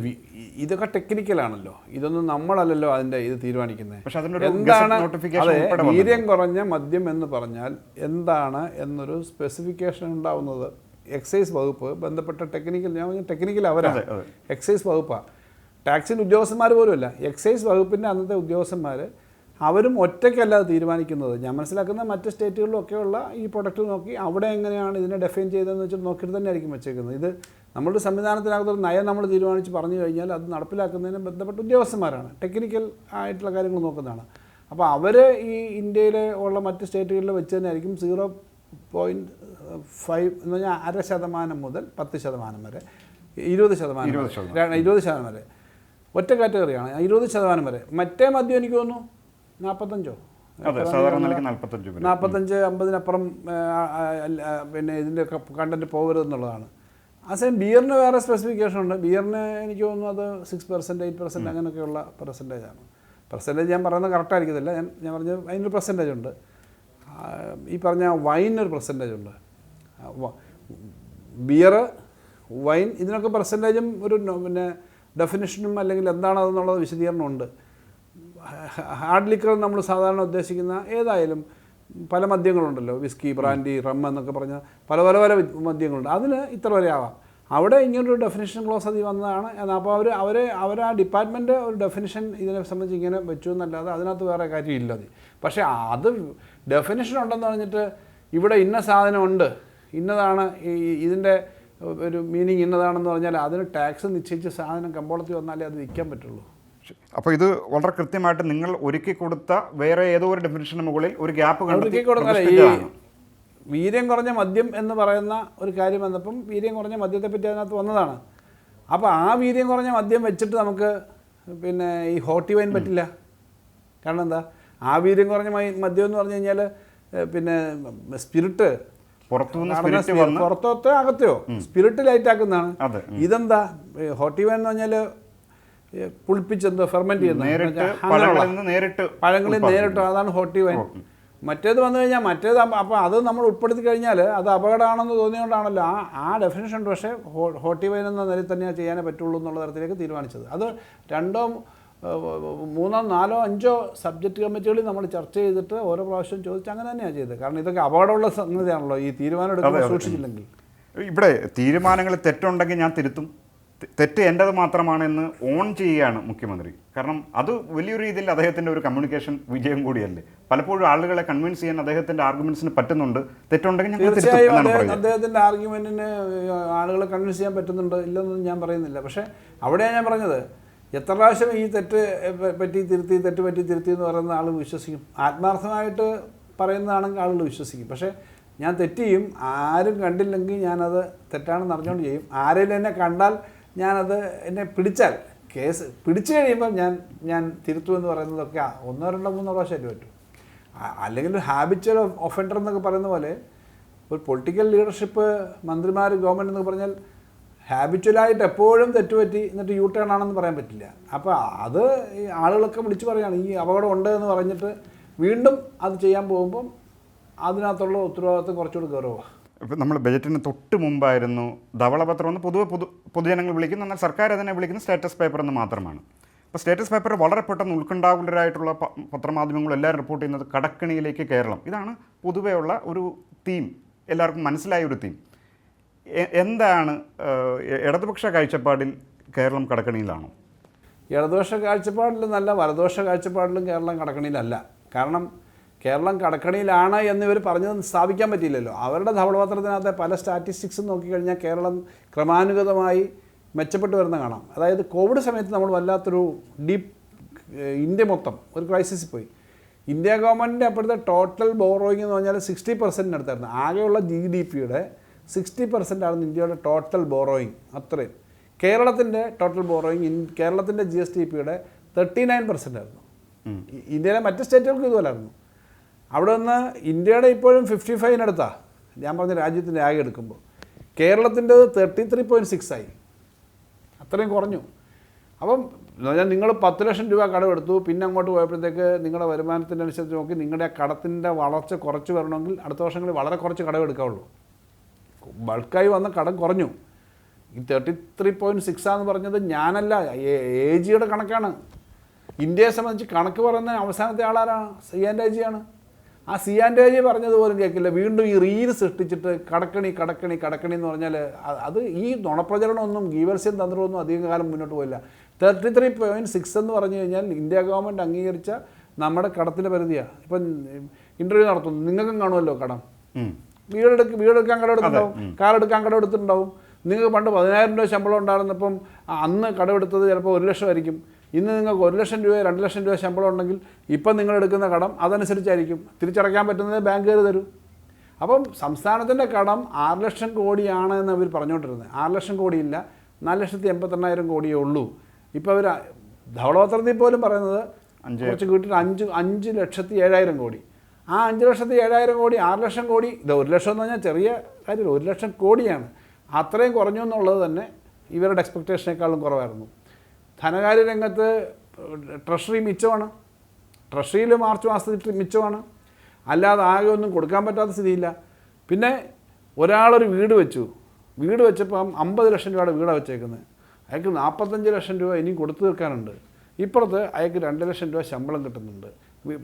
Speaker 2: ഇതൊക്കെ ടെക്നിക്കലാണല്ലോ. ഇതൊന്നും നമ്മളല്ലല്ലോ അതിൻ്റെ ഇത് തീരുമാനിക്കുന്നത്.
Speaker 1: പക്ഷേ
Speaker 2: എന്താണ് വീര്യം കുറഞ്ഞ മദ്യം എന്ന് പറഞ്ഞാൽ എന്താണ് എന്നൊരു സ്പെസിഫിക്കേഷൻ ഉണ്ടാവുന്നത് എക്സൈസ് വകുപ്പ് ബന്ധപ്പെട്ട ടെക്നിക്കൽ അവരാണ്. എക്സൈസ് വകുപ്പാണ്. ടാക്സിൻ്റെ ഉദ്യോഗസ്ഥന്മാർ പോലുമല്ല. എക്സൈസ് വകുപ്പിൻ്റെ അന്നത്തെ ഉദ്യോഗസ്ഥന്മാർ അവരും ഒറ്റയ്ക്കല്ല തീരുമാനിക്കുന്നത്. ഞാൻ മനസ്സിലാക്കുന്ന മറ്റ് സ്റ്റേറ്റുകളിലൊക്കെയുള്ള ഈ പ്രൊഡക്റ്റ് നോക്കി അവിടെ എങ്ങനെയാണ് ഇതിനെ ഡെഫൈൻ ചെയ്തതെന്ന് വെച്ചിട്ട് നോക്കിയിട്ട് തന്നെ ആയിരിക്കും വെച്ചേക്കുന്നത്. ഇത് നമ്മുടെ സംവിധാനത്തിനകത്തൊരു നയം നമ്മൾ തീരുമാനിച്ച് പറഞ്ഞു കഴിഞ്ഞാൽ അത് നടപ്പിലാക്കുന്നതിന് ബന്ധപ്പെട്ട ഉദ്യോഗസ്ഥന്മാരാണ്, ടെക്നിക്കൽ ആയിട്ടുള്ള കാര്യങ്ങൾ നോക്കുന്നതാണ്. അപ്പോൾ അവർ ഈ ഇന്ത്യയിലെ ഉള്ള മറ്റ് സ്റ്റേറ്റുകളിൽ വെച്ച് തന്നെ ആയിരിക്കും 0.5 എന്ന് പറഞ്ഞാൽ 0.5% മുതൽ 10% വരെ, 20% വരെ ഒറ്റ കാറ്റഗറിയാണ്. 20% വരെ. മറ്റേ മദ്യം എനിക്ക് തോന്നുന്നു 45 50-50 പിന്നെ ഇതിൻ്റെ കണ്ടൻറ്റ് പോകരുതെന്നുള്ളതാണ്. അതേസമയം ബിയറിന് വേറെ സ്പെസിഫിക്കേഷൻ ഉണ്ട്. ബിയറിന് എനിക്ക് തോന്നുന്നു അത് 6%, 8% അങ്ങനെയൊക്കെയുള്ള പെർസെൻറ്റേജാണ്. പെർസെൻറ്റേജ് ഞാൻ പറയുന്നത് കറക്റ്റായിരിക്കത്തില്ല. ഞാൻ പറഞ്ഞ അതിനൊരു പെർസെൻറ്റേജ് ഉണ്ട്. ഈ പറഞ്ഞ വൈനൊരു പെർസെൻറ്റേജ് ഉണ്ട്. ബിയർ, വൈൻ ഇതിനൊക്കെ പെർസെൻറ്റേജും ഒരു പിന്നെ ഡെഫിനിഷനും അല്ലെങ്കിൽ എന്താണതെന്നുള്ളത് വിശദീകരണമുണ്ട്. ഹാർഡ് ലിക്കർ നമ്മൾ സാധാരണ ഉദ്ദേശിക്കുന്ന ഏതായാലും പല മദ്യങ്ങളുണ്ടല്ലോ, വിസ്കി, ബ്രാൻഡി, റം എന്നൊക്കെ പറഞ്ഞ പല മദ്യങ്ങളുണ്ട്. അതിന് ഇത്ര വരെ ആവാം. അവിടെ ഇങ്ങനൊരു ഡെഫിനിഷൻ ക്ലോസ് അതിൽ വന്നതാണ്. അപ്പോൾ അവർ ആ ഡിപ്പാർട്ട്മെൻറ്റ് ഒരു ഡെഫിനിഷൻ ഇതിനെ സംബന്ധിച്ച് ഇങ്ങനെ വെച്ചു എന്നല്ലാതെ അതിനകത്ത് വേറെ കാര്യമില്ല. പക്ഷേ അത് ഡെഫിനിഷൻ ഉണ്ടെന്ന് പറഞ്ഞിട്ട് ഇവിടെ ഇന്ന സാധനമുണ്ട്, ഇന്നതാണ് ഇതിൻ്റെ ഒരു മീനിങ് ഇന്നതാണെന്ന് പറഞ്ഞാൽ അതിന് ടാക്സ് നിശ്ചയിച്ച് സാധനം കമ്പോളത്തിൽ വന്നാലേ അത് വിൽക്കാൻ പറ്റുള്ളൂ.
Speaker 1: അപ്പോൾ ഇത് വളരെ കൃത്യമായിട്ട് നിങ്ങൾ ഒരുക്കി കൊടുത്ത വേറെ ഏതോ ഒരു ഡെഫിനിഷന് മുകളിൽ ഒരു ഗ്യാപ്പ്
Speaker 2: ഒരുക്കി കൊടുത്താലേ ഈ വീര്യം കുറഞ്ഞ മദ്യം എന്ന് പറയുന്ന ഒരു കാര്യം വന്നപ്പം വീര്യം കുറഞ്ഞ മദ്യത്തെപ്പറ്റി അതിനകത്ത് വന്നതാണ്. അപ്പോൾ ആ വീര്യം കുറഞ്ഞ മദ്യം വെച്ചിട്ട് നമുക്ക് പിന്നെ ഈ ഹോട്ടി വൈൻ പറ്റില്ല. കാരണം എന്താ, ആ വീര്യം കുറഞ്ഞ മദ്യം എന്ന് പറഞ്ഞു കഴിഞ്ഞാൽ പിന്നെ സ്പിരിറ്റ് പുറത്തോട്ടോ അകത്തെയോ സ്പിരിറ്റ് ലൈറ്റാക്കുന്നതാണ്. ഇതെന്താ ഹോട്ടി വൈൻ എന്ന് പറഞ്ഞാൽ പുളിപ്പിച്ചെന്തോ ഫെർമെൻറ്റ് ചെയ്യുന്നത് പഴങ്ങളിൽ നേരിട്ട്, അതാണ് ഹോട്ടി വൈൻ. മറ്റേത് വന്നു കഴിഞ്ഞാൽ അപ്പോൾ അത് നമ്മൾ ഉൾപ്പെടുത്തി കഴിഞ്ഞാൽ അത് അപകടമാണെന്ന് തോന്നിയോണ്ടാണല്ലോ ആ ഡെഫിനേഷൻ ഉണ്ട്. പക്ഷേ ഹോട്ടി വൈൻ എന്ന നിലയിൽ തന്നെയാണ് ചെയ്യാനേ പറ്റുള്ളൂ എന്നുള്ള തരത്തിലേക്ക് തീരുമാനിച്ചത്. അത് 2 3, 4, 5 സബ്ജക്റ്റ് കമ്മിറ്റികളിൽ നമ്മൾ ചർച്ച ചെയ്തിട്ട് ഓരോ പ്രാവശ്യം ചോദിച്ച് അങ്ങനെ തന്നെയാണ് ചെയ്തത്. കാരണം ഇതൊക്കെ അപകടമുള്ള സംഗതിയാണല്ലോ ഈ തീരുമാനം എടുക്കുമ്പോൾ സൂക്ഷിച്ചില്ലെങ്കിൽ.
Speaker 1: ഇവിടെ തീരുമാനങ്ങളിൽ തെറ്റുണ്ടെങ്കിൽ ഞാൻ തിരുത്തും, തെറ്റ് എൻ്റെത് മാത്രമാണെന്ന് ഓൺ ചെയ്യുകയാണ് മുഖ്യമന്ത്രി. കാരണം അത് വലിയൊരു രീതിയിൽ അദ്ദേഹത്തിൻ്റെ ഒരു കമ്മ്യൂണിക്കേഷൻ വിജയം കൂടിയല്ലേ. പലപ്പോഴും ആളുകളെ കൺവിൻസ് ചെയ്യാൻ അദ്ദേഹത്തിൻ്റെ ആർഗ്യുമെൻറ്റ്സിന് പറ്റുന്നുണ്ട്. തെറ്റുണ്ടെങ്കിൽ ഞങ്ങൾ തിരുത്തും എന്നാണ് പറയുന്നത്.
Speaker 2: അദ്ദേഹത്തിൻ്റെ ആർഗ്യുമെൻറ്റിന് ആളുകളെ കൺവിൻസ് ചെയ്യാൻ പറ്റുന്നുണ്ട് ഇല്ലെന്നൊന്നും ഞാൻ പറയുന്നില്ല. പക്ഷേ അവിടെയാണ് ഞാൻ പറഞ്ഞത്, എത്ര പ്രാവശ്യം ഈ തെറ്റ് പറ്റി തിരുത്തി എന്ന് പറയുന്ന ആൾ വിശ്വസിക്കും. ആത്മാർത്ഥമായിട്ട് പറയുന്നതാണെങ്കിൽ ആളുകൾ വിശ്വസിക്കും. പക്ഷേ ഞാൻ തെറ്റ് ചെയ്യും, ആരും കണ്ടില്ലെങ്കിൽ ഞാനത് തെറ്റാണെന്ന് അറിഞ്ഞുകൊണ്ട് ചെയ്യും. ആരെങ്കിലും എന്നെ കണ്ടാൽ ഞാനത് എന്നെ പിടിച്ചാൽ കേസ് പിടിച്ചു കഴിയുമ്പോൾ ഞാൻ തിരുത്തുമെന്ന് പറയുന്നതൊക്കെ 1, 2, 3 പ്രാവശ്യമായിട്ട് പറ്റും. അല്ലെങ്കിൽ ഒരു ഹാബിച്വൽ ഒഫൻഡർ എന്നൊക്കെ പറയുന്ന പോലെ ഒരു പൊളിറ്റിക്കൽ ലീഡർഷിപ്പ്, മന്ത്രിമാർ, ഗവൺമെൻറ് എന്നൊക്കെ പറഞ്ഞാൽ ഹാബിച്വലായിട്ട് എപ്പോഴും തെറ്റുപറ്റി എന്നിട്ട് യു ടേൺ ആണെന്ന് പറയാൻ പറ്റില്ല. അപ്പോൾ അത് ഈ ആളുകളൊക്കെ വിളിച്ച് പറയുകയാണ് ഈ അപകടം ഉണ്ട് എന്ന് പറഞ്ഞിട്ട് വീണ്ടും അത് ചെയ്യാൻ പോകുമ്പം അതിനകത്തുള്ള ഉത്തരവാദിത്വം കുറച്ചുകൂടി ഗൗരവമാണ്.
Speaker 1: ഇപ്പം നമ്മൾ ബജറ്റിന് തൊട്ട് മുമ്പായിരുന്നു ധവളപത്രം എന്ന് പൊതുവെ പൊതുജനങ്ങൾ വിളിക്കുന്നു, എന്നാൽ സർക്കാർ അതിനെ വിളിക്കുന്ന സ്റ്റാറ്റസ് പേപ്പർ എന്ന് മാത്രമാണ്. അപ്പോൾ സ്റ്റാറ്റസ് പേപ്പർ വളരെ പെട്ടെന്ന് ഉത്കണ്ഠാകുലരായിട്ടുള്ള പത്രമാധ്യമങ്ങളും എല്ലാവരും റിപ്പോർട്ട് ചെയ്യുന്നത് കടക്കണിയിലേക്ക് കേരളം. ഇതാണ് പൊതുവെയുള്ള ഒരു തീം, എല്ലാവർക്കും മനസ്സിലായ ഒരു തീം. എന്താണ് ഇടതുപക്ഷ കാഴ്ചപ്പാടിൽ കേരളം കടക്കണിയിലാണോ?
Speaker 2: ഇടതുപക്ഷ കാഴ്ചപ്പാടിലും നല്ല വലതുപക്ഷ കാഴ്ചപ്പാടിലും കേരളം കടക്കണിയിലല്ല. കാരണം കേരളം കടക്കണിയിലാണ് എന്നിവർ പറഞ്ഞത് സ്ഥാപിക്കാൻ പറ്റിയില്ലല്ലോ. അവരുടെ ധവളപത്രത്തിനകത്തെ പല സ്റ്റാറ്റിസ്റ്റിക്സും നോക്കിക്കഴിഞ്ഞാൽ കേരളം ക്രമാനുഗതമായി മെച്ചപ്പെട്ട് വരുന്ന കാണാം. അതായത് കോവിഡ് സമയത്ത് നമ്മൾ വല്ലാത്തൊരു ഡീപ്പ്, ഇന്ത്യ മൊത്തം ഒരു ക്രൈസിസിൽ പോയി. ഇന്ത്യ ഗവൺമെൻറ്റിൻ്റെ അപ്പോഴത്തെ ടോട്ടൽ ബോറോയിങ് എന്ന് പറഞ്ഞാൽ 60% അടുത്തായിരുന്നു. ആകെയുള്ള GDPയുടെ 60% ആയിരുന്നു ഇന്ത്യയുടെ ടോട്ടൽ ബോറോയിങ്. അത്രയും. കേരളത്തിൻ്റെ ടോട്ടൽ ബോറോയിങ്, കേരളത്തിൻ്റെ GSDPയുടെ 39% ആയിരുന്നു. ഇന്ത്യയിലെ മറ്റ് സ്റ്റേറ്റുകൾക്ക് ഇതുപോലായിരുന്നു. അവിടെ നിന്ന് ഇന്ത്യയുടെ ഇപ്പോഴും 55-നടുത്താണ് ഞാൻ പറഞ്ഞ രാജ്യത്തിൻ്റെ ആകെ എടുക്കുമ്പോൾ. കേരളത്തിൻ്റെ 33.6 ആയി. അത്രയും കുറഞ്ഞു. അപ്പം നിങ്ങൾ 10 ലക്ഷം രൂപ കടമെടുത്തു, പിന്നെ അങ്ങോട്ട് പോയപ്പോഴത്തേക്ക് നിങ്ങളുടെ വരുമാനത്തിൻ്റെ അനുസരിച്ച് നോക്കി നിങ്ങളുടെ ആ കടത്തിൻ്റെ വളർച്ച കുറച്ച് വരണമെങ്കിൽ അടുത്ത വർഷങ്ങളിൽ വളരെ കുറച്ച് കടമെടുക്കാവുള്ളൂ. ബൾക്കായി വന്ന കടം കുറഞ്ഞു. ഈ 33.6 എന്ന് പറഞ്ഞത് ഞാനല്ല, AGയുടെ കണക്കാണ്. ഇന്ത്യയെ സംബന്ധിച്ച് കണക്ക് പറയുന്ന അവസാനത്തെ ആളാരാണ്? C&AG ആണ്. ആ C&AG പറഞ്ഞതുപോലും കേൾക്കില്ല. വീണ്ടും ഈ റീല് സൃഷ്ടിച്ചിട്ട് കടക്കണി എന്ന് പറഞ്ഞാൽ അത് ഈ നുണപ്രചരണമൊന്നും ഗീവർസ്യം തന്ത്രമൊന്നും അധികം കാലം മുന്നോട്ട് പോയില്ല. 33.6 എന്ന് പറഞ്ഞു കഴിഞ്ഞാൽ ഇന്ത്യ ഗവൺമെൻറ് അംഗീകരിച്ച നമ്മുടെ കടത്തിൻ്റെ പരിധിയാണ്. ഇപ്പം ഇൻ്റർവ്യൂ നടത്തുന്നു, നിങ്ങൾക്കും കാണുമല്ലോ കടം. വീടെടുക്കാൻ കടമെടുത്തിട്ടുണ്ടാവും, കാറെടുക്കാൻ കടമെടുത്തിട്ടുണ്ടാവും. നിങ്ങൾക്ക് പണ്ട് 10,000 രൂപ ശമ്പളം ഉണ്ടായിരുന്നപ്പം അന്ന് കടമെടുത്തത് ചിലപ്പോൾ 1 ലക്ഷം ആയിരിക്കും. ഇന്ന് നിങ്ങൾക്ക് 1 ലക്ഷം രൂപ 2 ലക്ഷം രൂപ ശമ്പളം ഉണ്ടെങ്കിൽ ഇപ്പം നിങ്ങൾ എടുക്കുന്ന കടം അതനുസരിച്ചായിരിക്കും. തിരിച്ചടയ്ക്കാൻ പറ്റുന്നത് ബാങ്കുകാർ തരും. അപ്പം സംസ്ഥാനത്തിൻ്റെ കടം 6 ലക്ഷം കോടിയാണ് എന്ന് അവർ പറഞ്ഞുകൊണ്ടിരുന്നത്. 6 ലക്ഷം കോടിയില്ല, 4,88,000 കോടിയേ ഉള്ളൂ. ഇപ്പോൾ അവർ ധവളപത്രത്തിൽ പോലും പറയുന്നത് കുറച്ച് കിട്ടിയിട്ട് 5,07,000 കോടി. ആ 5,07,000 കോടി 6 ലക്ഷം കോടി, ഇത് 1 ലക്ഷം എന്ന് പറഞ്ഞാൽ ചെറിയ കാര്യമില്ല, 1 ലക്ഷം കോടിയാണ്. അത്രയും കുറഞ്ഞു എന്നുള്ളത് തന്നെ ഇവരുടെ എക്സ്പെക്റ്റേഷനേക്കാളും കുറവായിരുന്നു. ധനകാര്യ രംഗത്ത് ട്രഷറി മിച്ചമാണ്. ട്രഷറിയിൽ മാർച്ച് മാസത്തിൽ മിച്ചമാണ്. അല്ലാതെ ആകെ ഒന്നും കൊടുക്കാൻ പറ്റാത്ത സ്ഥിതിയില്ല. പിന്നെ ഒരാളൊരു വീട് വെച്ചപ്പം 50 ലക്ഷം രൂപയുടെ വീടാണ് വെച്ചേക്കുന്നത്. അയാൾക്ക് 45 ലക്ഷം രൂപ ഇനിയും കൊടുത്തു തീർക്കാനുണ്ട്. ഇപ്പുറത്ത് അയാൾക്ക് 2 ലക്ഷം രൂപ ശമ്പളം കിട്ടുന്നുണ്ട്,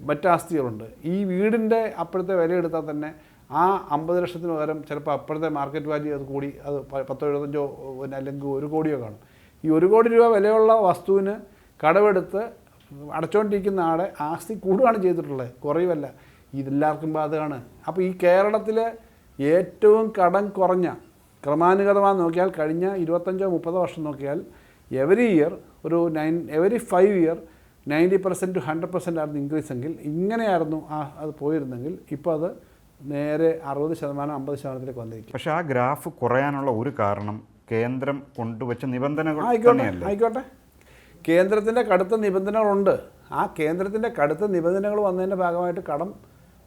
Speaker 2: മറ്റാസ്തികളുണ്ട്. ഈ വീടിൻ്റെ അപ്പോഴത്തെ വിലയെടുത്താൽ തന്നെ ആ 50 ലക്ഷത്തിന് പകരം ചിലപ്പോൾ അപ്പോഴത്തെ മാർക്കറ്റ് വാല്യൂ അത് കൂടി, അത് 10-75 അല്ലെങ്കിൽ 1 കോടിയോ കാണും. ഈ 1 കോടി രൂപ വിലയുള്ള വസ്തുവിന് കടമെടുത്ത് അടച്ചുകൊണ്ടിരിക്കുന്ന ആളെ ആസ്തി കൂടുകയാണ് ചെയ്തിട്ടുള്ളത്, കുറയുമല്ല. ഇതെല്ലാവർക്കും ബാധകമാണ്. അപ്പോൾ ഈ കേരളത്തിലെ ഏറ്റവും കടം കുറഞ്ഞ, ക്രമാനുഗതമായി നോക്കിയാൽ കഴിഞ്ഞ 25-30 വർഷം നോക്കിയാൽ എവറി 5 ഇയർ 90% to 100% ആയിരുന്നു ഇൻക്രീസ് എങ്കിൽ, ഇങ്ങനെയായിരുന്നു അത് പോയിരുന്നെങ്കിൽ ഇപ്പോൾ അത് നേരെ 60%, 50%-ലേക്ക് വന്നിരിക്കും.
Speaker 1: പക്ഷേ ആ ഗ്രാഫ് കുറയാനുള്ള ഒരു കാരണം കേന്ദ്രം കൊണ്ടുവച്ച നിബന്ധനകൾ.
Speaker 2: ആയിക്കോട്ടെ, കേന്ദ്രത്തിൻ്റെ കടുത്ത നിബന്ധനകളുണ്ട്. ആ കേന്ദ്രത്തിൻ്റെ കടുത്ത നിബന്ധനകൾ വന്നതിൻ്റെ ഭാഗമായിട്ട് കടം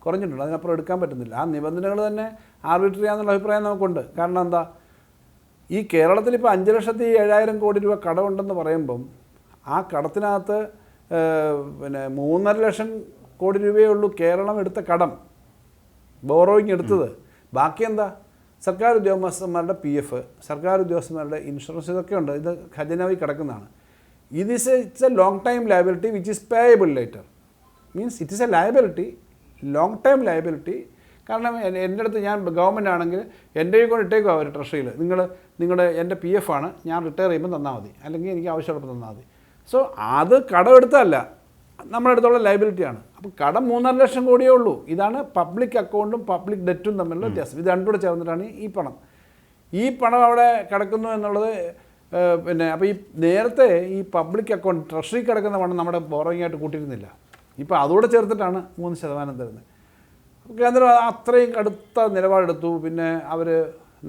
Speaker 2: കുറഞ്ഞിട്ടുണ്ട്. അതിനപ്പുറം എടുക്കാൻ പറ്റുന്നില്ല. ആ നിബന്ധനകൾ തന്നെ ആർബിട്രറി ആണെന്നുള്ള അഭിപ്രായം നമുക്കുണ്ട്. കാരണം എന്താ, ഈ കേരളത്തിൽ ഇപ്പോൾ 5,07,000 കോടി രൂപ കടമുണ്ടെന്ന് പറയുമ്പം ആ കടത്തിനകത്ത് 3.5 ലക്ഷം കോടി രൂപയേ ഉള്ളൂ കേരളം എടുത്ത കടം, ബോറോയിങ് എടുത്തത്. ബാക്കി എന്താ, സർക്കാർ ഉദ്യോഗസ്ഥന്മാരുടെ PF, സർക്കാർ ഉദ്യോഗസ്ഥന്മാരുടെ ഇൻഷുറൻസ്, ഇതൊക്കെ ഉണ്ട്. ഇത് ഖജനാവിൽ കിടക്കുന്നതാണ്. it's a long time liability which is payable later. Means it is a liability, long time liability. കാരണം എൻ്റെ അടുത്ത് ഞാൻ ഗവൺമെൻറ് ആണെങ്കിൽ എൻ്റെ കൊണ്ട് ഇട്ടേക്കും അവർ ട്രഷറിയിൽ നിങ്ങളുടെ എൻ്റെ PF ആണ്, ഞാൻ റിട്ടയർ ചെയ്യുമ്പോൾ തന്നാൽ മതി, അല്ലെങ്കിൽ എനിക്ക് ആവശ്യമുള്ളപ്പോൾ തന്നാൽ മതി. സോ അത് കടമെടുത്തല്ല, നമ്മുടെ അടുത്തുള്ള ലയബിലിറ്റിയാണ്. അപ്പോൾ കടം 3.5 ലക്ഷം കോടിയേ ഉള്ളൂ. ഇതാണ് പബ്ലിക് അക്കൗണ്ടും പബ്ലിക് ഡെറ്റും തമ്മിലുള്ള വ്യത്യാസം. ഇത് രണ്ടും കൂടെ ചേർന്നിട്ടാണ് ഈ പണം അവിടെ കിടക്കുന്നു എന്നുള്ളത്. പിന്നെ അപ്പോൾ ഈ നേരത്തെ ഈ പബ്ലിക് അക്കൗണ്ട് ട്രഷറി കിടക്കുന്ന പണം നമ്മുടെ ബോറോയിങ് ആയിട്ട് കൂട്ടിയിരുന്നില്ല. ഇപ്പോൾ അതോടെ ചേർത്തിട്ടാണ് 3% തരുന്നത്. കേന്ദ്രം അത്രയും കടുത്ത നിലപാടെടുത്തു. പിന്നെ അവർ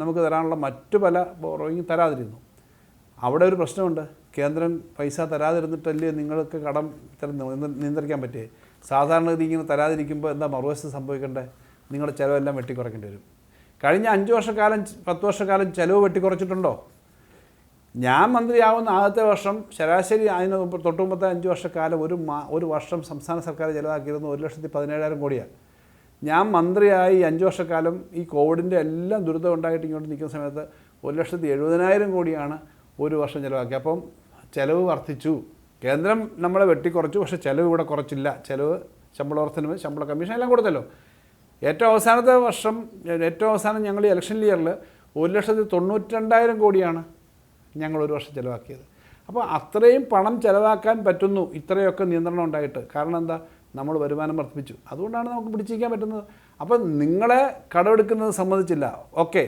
Speaker 2: നമുക്ക് തരാനുള്ള മറ്റു പല ബോറോയിങ് തരാതിരുന്നു. അവിടെ ഒരു പ്രശ്നമുണ്ട്. കേന്ദ്രം പൈസ തരാതിരുന്നിട്ടല്ലേ നിങ്ങൾക്ക് കടം നിയന്ത്രിക്കാൻ പറ്റിയേ. സാധാരണഗതി ഇങ്ങനെ തരാതിരിക്കുമ്പോൾ എന്താ മറുവശത്ത് സംഭവിക്കേണ്ടത്? നിങ്ങളുടെ ചിലവെല്ലാം വെട്ടിക്കുറയ്ക്കേണ്ടി വരും. കഴിഞ്ഞ 5 വർഷക്കാലം 10 വർഷക്കാലം ചിലവ് വെട്ടിക്കുറച്ചിട്ടുണ്ടോ? ഞാൻ മന്ത്രിയാവുന്ന ആദ്യത്തെ വർഷം ശരാശരി അതിന് തൊട്ട് മുമ്പത്തെ 5 വർഷക്കാലം ഒരു വർഷം സംസ്ഥാന സർക്കാർ ചിലവാക്കിയിരുന്നു 1,17,000 കോടിയാണ്. ഞാൻ മന്ത്രിയായി 5 വർഷക്കാലം ഈ കോവിഡിൻ്റെ എല്ലാം ദുരിതം ഉണ്ടായിട്ട് ഇങ്ങോട്ട് നിൽക്കുന്ന സമയത്ത് 1,70,000 കോടിയാണ് ഒരു വർഷം ചിലവാക്കി. അപ്പം ചിലവ് വർദ്ധിച്ചു. കേന്ദ്രം നമ്മളെ വെട്ടിക്കുറച്ചു, പക്ഷേ ചിലവ് ഇവിടെ കുറച്ചില്ല. ചിലവ് ശമ്പള വർധനവ്, ശമ്പള കമ്മീഷൻ എല്ലാം കൊടുത്തല്ലോ. ഏറ്റവും അവസാനം ഞങ്ങൾ ഈ ഇലക്ഷൻ ഇയറിൽ 1,92,000 കോടിയാണ് ഞങ്ങൾ ഒരു വർഷം ചിലവാക്കിയത്. അപ്പോൾ അത്രയും പണം ചിലവാക്കാൻ പറ്റുന്നു ഇത്രയൊക്കെ നിയന്ത്രണം ഉണ്ടായിട്ട്. കാരണം എന്താ? നമ്മൾ വരുമാനം വർദ്ധിപ്പിച്ചു. അതുകൊണ്ടാണ് നമുക്ക് പിടിച്ചിരിക്കാൻ പറ്റുന്നത്. അപ്പം നിങ്ങളെ കടമെടുക്കുന്നത് സമ്മതിച്ചില്ല, ഓക്കെ,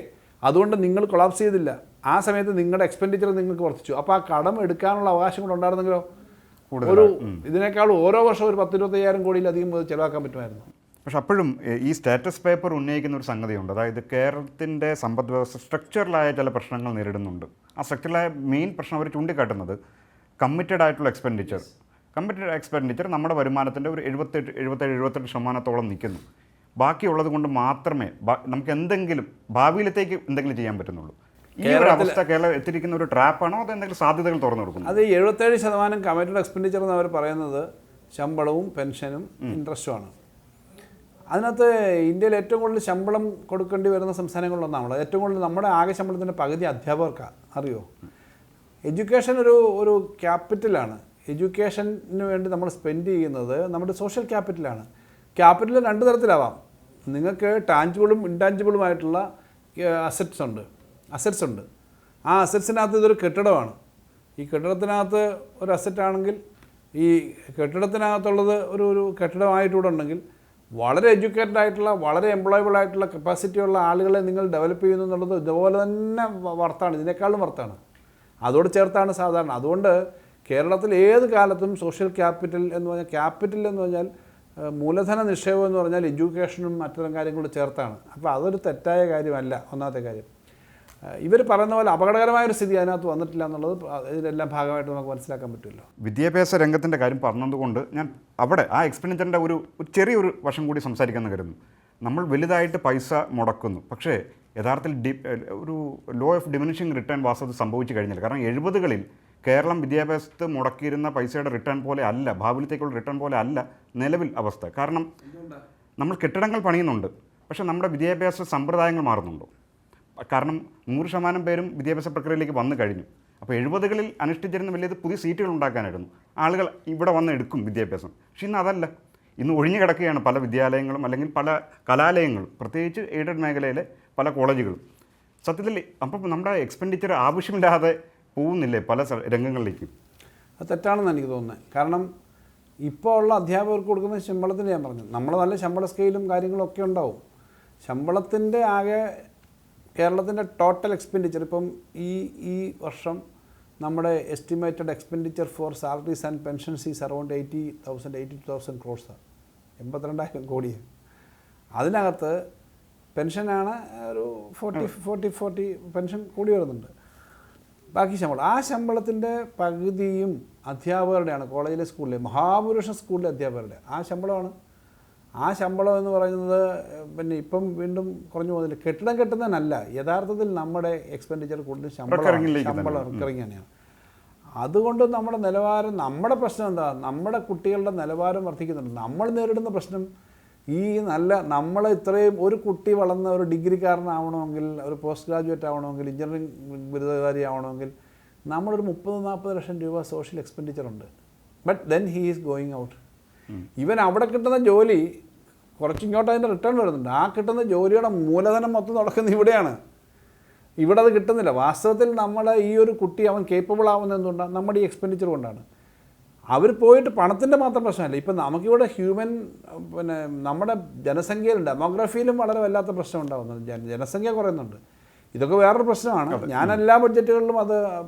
Speaker 2: അതുകൊണ്ട് നിങ്ങൾ കൊളാപ്സ് ചെയ്തില്ല. ആ സമയത്ത് നിങ്ങളുടെ എക്സ്പെൻഡിച്ചർ നിങ്ങൾക്ക് വർദ്ധിച്ചു. അപ്പോൾ ആ കടം എടുക്കാനുള്ള അവകാശം കൂടെ ഉണ്ടായിരുന്നെങ്കിലോ ഇതിനേക്കാൾ ഓരോ വർഷം ഒരു 10,000-25,000 കോടിയിലധികം ചിലവാക്കാൻ പറ്റുമായിരുന്നു.
Speaker 1: പക്ഷെ അപ്പോഴും ഈ സ്റ്റാറ്റസ് പേപ്പർ ഉന്നയിക്കുന്ന ഒരു സംഗതിയുണ്ട്. അതായത് കേരളത്തിൻ്റെ സമ്പദ് വ്യവസ്ഥ സ്ട്രക്ചറലായ ചില പ്രശ്നങ്ങൾ നേരിടുന്നുണ്ട്. ആ സ്ട്രക്ചറലായ മെയിൻ പ്രശ്നം അവർ ചൂണ്ടിക്കാട്ടുന്നത് കമ്മിറ്റഡ് ആയിട്ടുള്ള എക്സ്പെൻഡിച്ചർ നമ്മുടെ വരുമാനത്തിൻ്റെ ഒരു 77-78% നിൽക്കുന്നു. ബാക്കിയുള്ളത് കൊണ്ട് മാത്രമേ നമുക്ക് എന്തെങ്കിലും ഭാവിയിലത്തേക്ക് എന്തെങ്കിലും ചെയ്യാൻ പറ്റുന്നുള്ളൂ. ഈ ഒരു അവസ്ഥ കേരളം എത്തിയിരിക്കുന്ന ഒരു ട്രാപ്പാണോ അതോ എന്തെങ്കിലും സാധ്യതകൾ തുറന്നു കൊടുക്കുന്നു?
Speaker 2: അത് 77% കമ്മിറ്റഡ് എക്സ്പെൻഡിച്ചർ എന്ന് അവർ പറയുന്നത് ശമ്പളവും പെൻഷനും ഇൻട്രസ്റ്റുമാണ്. അതിനകത്ത് ഇന്ത്യയിൽ ഏറ്റവും കൂടുതൽ ശമ്പളം കൊടുക്കേണ്ടി വരുന്ന സംസ്ഥാനങ്ങളിലൊന്നാണല്ലോ. ഏറ്റവും കൂടുതൽ നമ്മുടെ ആകെ ശമ്പളത്തിൻ്റെ പകുതി അധ്യാപകർക്കാണ്. അറിയോ? എഡ്യൂക്കേഷൻ ഒരു ക്യാപിറ്റലാണ്. എഡ്യൂക്കേഷന് വേണ്ടി നമ്മൾ സ്പെൻഡ് ചെയ്യുന്നത് നമ്മുടെ സോഷ്യൽ ക്യാപിറ്റലാണ്. ക്യാപിറ്റൽ 2 തരത്തിലാവാം. നിങ്ങൾക്ക് ടാഞ്ചിബിളും ഇൻടാഞ്ചിബിളുമായിട്ടുള്ള അസറ്റ്സ് ഉണ്ട്. ആ അസറ്റ്സിനകത്ത് ഇതൊരു കെട്ടിടമാണ്. ഈ കെട്ടിടത്തിനകത്ത് ഒരു അസറ്റാണെങ്കിൽ ഈ കെട്ടിടത്തിനകത്തുള്ളത് ഒരു കെട്ടിടമായിട്ടൂടെ ഉണ്ടെങ്കിൽ വളരെ എഡ്യൂക്കേറ്റഡ് ആയിട്ടുള്ള വളരെ എംപ്ലോയബിൾ ആയിട്ടുള്ള കപ്പാസിറ്റിയുള്ള ആളുകളെ നിങ്ങൾ ഡെവലപ്പ് ചെയ്യുന്നു എന്നുള്ളത് ഇതുപോലെ തന്നെ വർത്താണ്, ഇതിനേക്കാളും വർത്താണ്. അതോട് ചേർത്താണ് സാധാരണ. അതുകൊണ്ട് കേരളത്തിൽ ഏത് കാലത്തും സോഷ്യൽ ക്യാപിറ്റൽ എന്ന് പറഞ്ഞാൽ മൂലധന നിക്ഷേപം എന്ന് പറഞ്ഞാൽ എഡ്യൂക്കേഷനും അത്തരം കാര്യങ്ങളും ചേർത്താണ്. അപ്പോൾ അതൊരു തെറ്റായ കാര്യമല്ല. ഒന്നാമത്തെ കാര്യം, ഇവർ പറയുന്ന പോലെ അപകടകരമായൊരു സ്ഥിതി അതിനകത്ത് വന്നിട്ടില്ല എന്നുള്ളത് ഇതിനെല്ലാം ഭാഗമായിട്ട് നമുക്ക് മനസ്സിലാക്കാൻ പറ്റുമല്ലോ.
Speaker 1: വിദ്യാഭ്യാസ രംഗത്തിൻ്റെ കാര്യം പറഞ്ഞതുകൊണ്ട് ഞാൻ അവിടെ ആ എക്സ്പെൻഡിച്ചറിൻ്റെ ഒരു ചെറിയൊരു വശം കൂടി സംസാരിക്കാമെന്ന് കരുതുന്നു. നമ്മൾ വലുതായിട്ട് പൈസ മുടക്കുന്നു, പക്ഷേ യഥാർത്ഥത്തിൽ ഒരു ലോ ഓഫ് ഡിമിനിഷിങ് റിട്ടേൺ വാസ്തവത്തിൽ സംഭവിച്ചു കഴിഞ്ഞില്ല. കാരണം 70കളിൽ കേരളം വിദ്യാഭ്യാസത്ത് മുടക്കിയിരുന്ന പൈസയുടെ റിട്ടേൺ പോലെ അല്ല, ഭാവിയിലത്തേക്കുള്ള റിട്ടേൺ പോലെ അല്ല നിലവിൽ അവസ്ഥ. കാരണം നമ്മൾ കെട്ടിടങ്ങൾ പണിയുന്നുണ്ട്, പക്ഷേ നമ്മുടെ വിദ്യാഭ്യാസ സമ്പ്രദായങ്ങൾ മാറുന്നുണ്ടോ? കാരണം 100% പേരും വിദ്യാഭ്യാസ പ്രക്രിയയിലേക്ക് വന്നു കഴിഞ്ഞു. അപ്പോൾ 70കളിൽ അനുഷ്ഠിച്ചിരുന്ന വലിയത് പുതിയ സീറ്റുകൾ ഉണ്ടാക്കാനായിരുന്നു. ആളുകൾ ഇവിടെ വന്ന് എടുക്കും വിദ്യാഭ്യാസം. പക്ഷേ ഇന്ന് അതല്ല. ഇന്ന് ഒഴിഞ്ഞു കിടക്കുകയാണ് പല വിദ്യാലയങ്ങളും അല്ലെങ്കിൽ പല കലാലയങ്ങളും, പ്രത്യേകിച്ച് എയ്ഡഡ് മേഖലയിലെ പല കോളേജുകളും. സത്യത്തിൽ അപ്പം നമ്മുടെ എക്സ്പെൻഡിച്ചർ ആവശ്യമില്ലാതെ പോകുന്നില്ലേ പല രംഗങ്ങളിലേക്കും?
Speaker 2: അത് തെറ്റാണെന്ന് എനിക്ക് തോന്നുന്നത്. കാരണം ഇപ്പോൾ ഉള്ള അധ്യാപകർക്ക് കൊടുക്കുന്ന ശമ്പളത്തിന് ഞാൻ പറഞ്ഞു, നമ്മൾ നല്ല ശമ്പള സ്കെയിലും കാര്യങ്ങളൊക്കെ ഉണ്ടാവും. ശമ്പളത്തിൻ്റെ ആകെ കേരളത്തിൻ്റെ ടോട്ടൽ എക്സ്പെൻഡിച്ചർ ഇപ്പം ഈ വർഷം നമ്മുടെ estimated expenditure for salaries and pensions is around 82,000 crores, 82,000 കോടിയാണ്. അതിനകത്ത് പെൻഷനാണ് ഒരു 40 പെൻഷൻ കൂടി വരുന്നുണ്ട്. ബാക്കി ശമ്പളം, ആ ശമ്പളത്തിൻ്റെ പകുതിയും അധ്യാപകരുടെയാണ്. കോളേജിലെ സ്കൂളിലെ മഹാപുരുഷ സ്കൂളിലെ അധ്യാപകരുടെ ആ ശമ്പളമാണ്. ആ ശമ്പളം എന്ന് പറയുന്നത് പിന്നെ ഇപ്പം വീണ്ടും കുറഞ്ഞു പോകുന്നില്ല. കെട്ടിടം കെട്ടുന്നതിനല്ല, യഥാർത്ഥത്തിൽ നമ്മുടെ എക്സ്പെൻഡിച്ചർ കൂടുതൽ ശമ്പളം റിക്കറിങ് തന്നെയാണ്. അതുകൊണ്ട് നമ്മുടെ നിലവാരം, നമ്മുടെ പ്രശ്നം എന്താ? നമ്മുടെ കുട്ടികളുടെ നിലവാരം വർദ്ധിക്കുന്നുണ്ട്. നമ്മൾ നേരിടുന്ന പ്രശ്നം നമ്മൾ ഇത്രയും ഒരു കുട്ടി വളർന്ന ഒരു ഡിഗ്രിക്കാരനാവണമെങ്കിൽ, ഒരു പോസ്റ്റ് ഗ്രാജുവേറ്റ് ആവണമെങ്കിൽ, എഞ്ചിനീയറിംഗ് ബിരുദധാരി ആവണമെങ്കിൽ നമ്മളൊരു 30-40 ലക്ഷം രൂപ സോഷ്യൽ എക്സ്പെൻഡിച്ചർ ഉണ്ട്. But then he is going out. ഇവൻ അവിടെ കിട്ടുന്ന ജോലി കുറച്ച് ഇങ്ങോട്ട് അതിൻ്റെ റിട്ടേൺ വരുന്നുണ്ട്. ആ കിട്ടുന്ന ജോലിയുടെ മൂലധനം മൊത്തം നടക്കുന്നത് ഇവിടെയാണ്. ഇവിടെ അത് കിട്ടുന്നില്ല. വാസ്തവത്തിൽ നമ്മൾ ഈ ഒരു കുട്ടി അവൻ കേപ്പബിൾ ആവുന്നത് എന്തുകൊണ്ടാണ്? നമ്മുടെ ഈ എക്സ്പെൻഡിച്ചർ കൊണ്ടാണ്. അവർ പോയിട്ട് പണത്തിൻ്റെ മാത്രം പ്രശ്നമല്ല. ഇപ്പം നമുക്കിവിടെ പിന്നെ നമ്മുടെ ജനസംഖ്യയിലും ഡെമോഗ്രഫിയിലും വളരെ വല്ലാത്ത പ്രശ്നം ഉണ്ടാകുന്നുണ്ട്. ജനസംഖ്യ കുറയുന്നുണ്ട്. ഇതൊക്കെ വേറൊരു പ്രശ്നമാണ്. ഞാൻ എല്ലാ ബഡ്ജറ്റുകളിലും അത്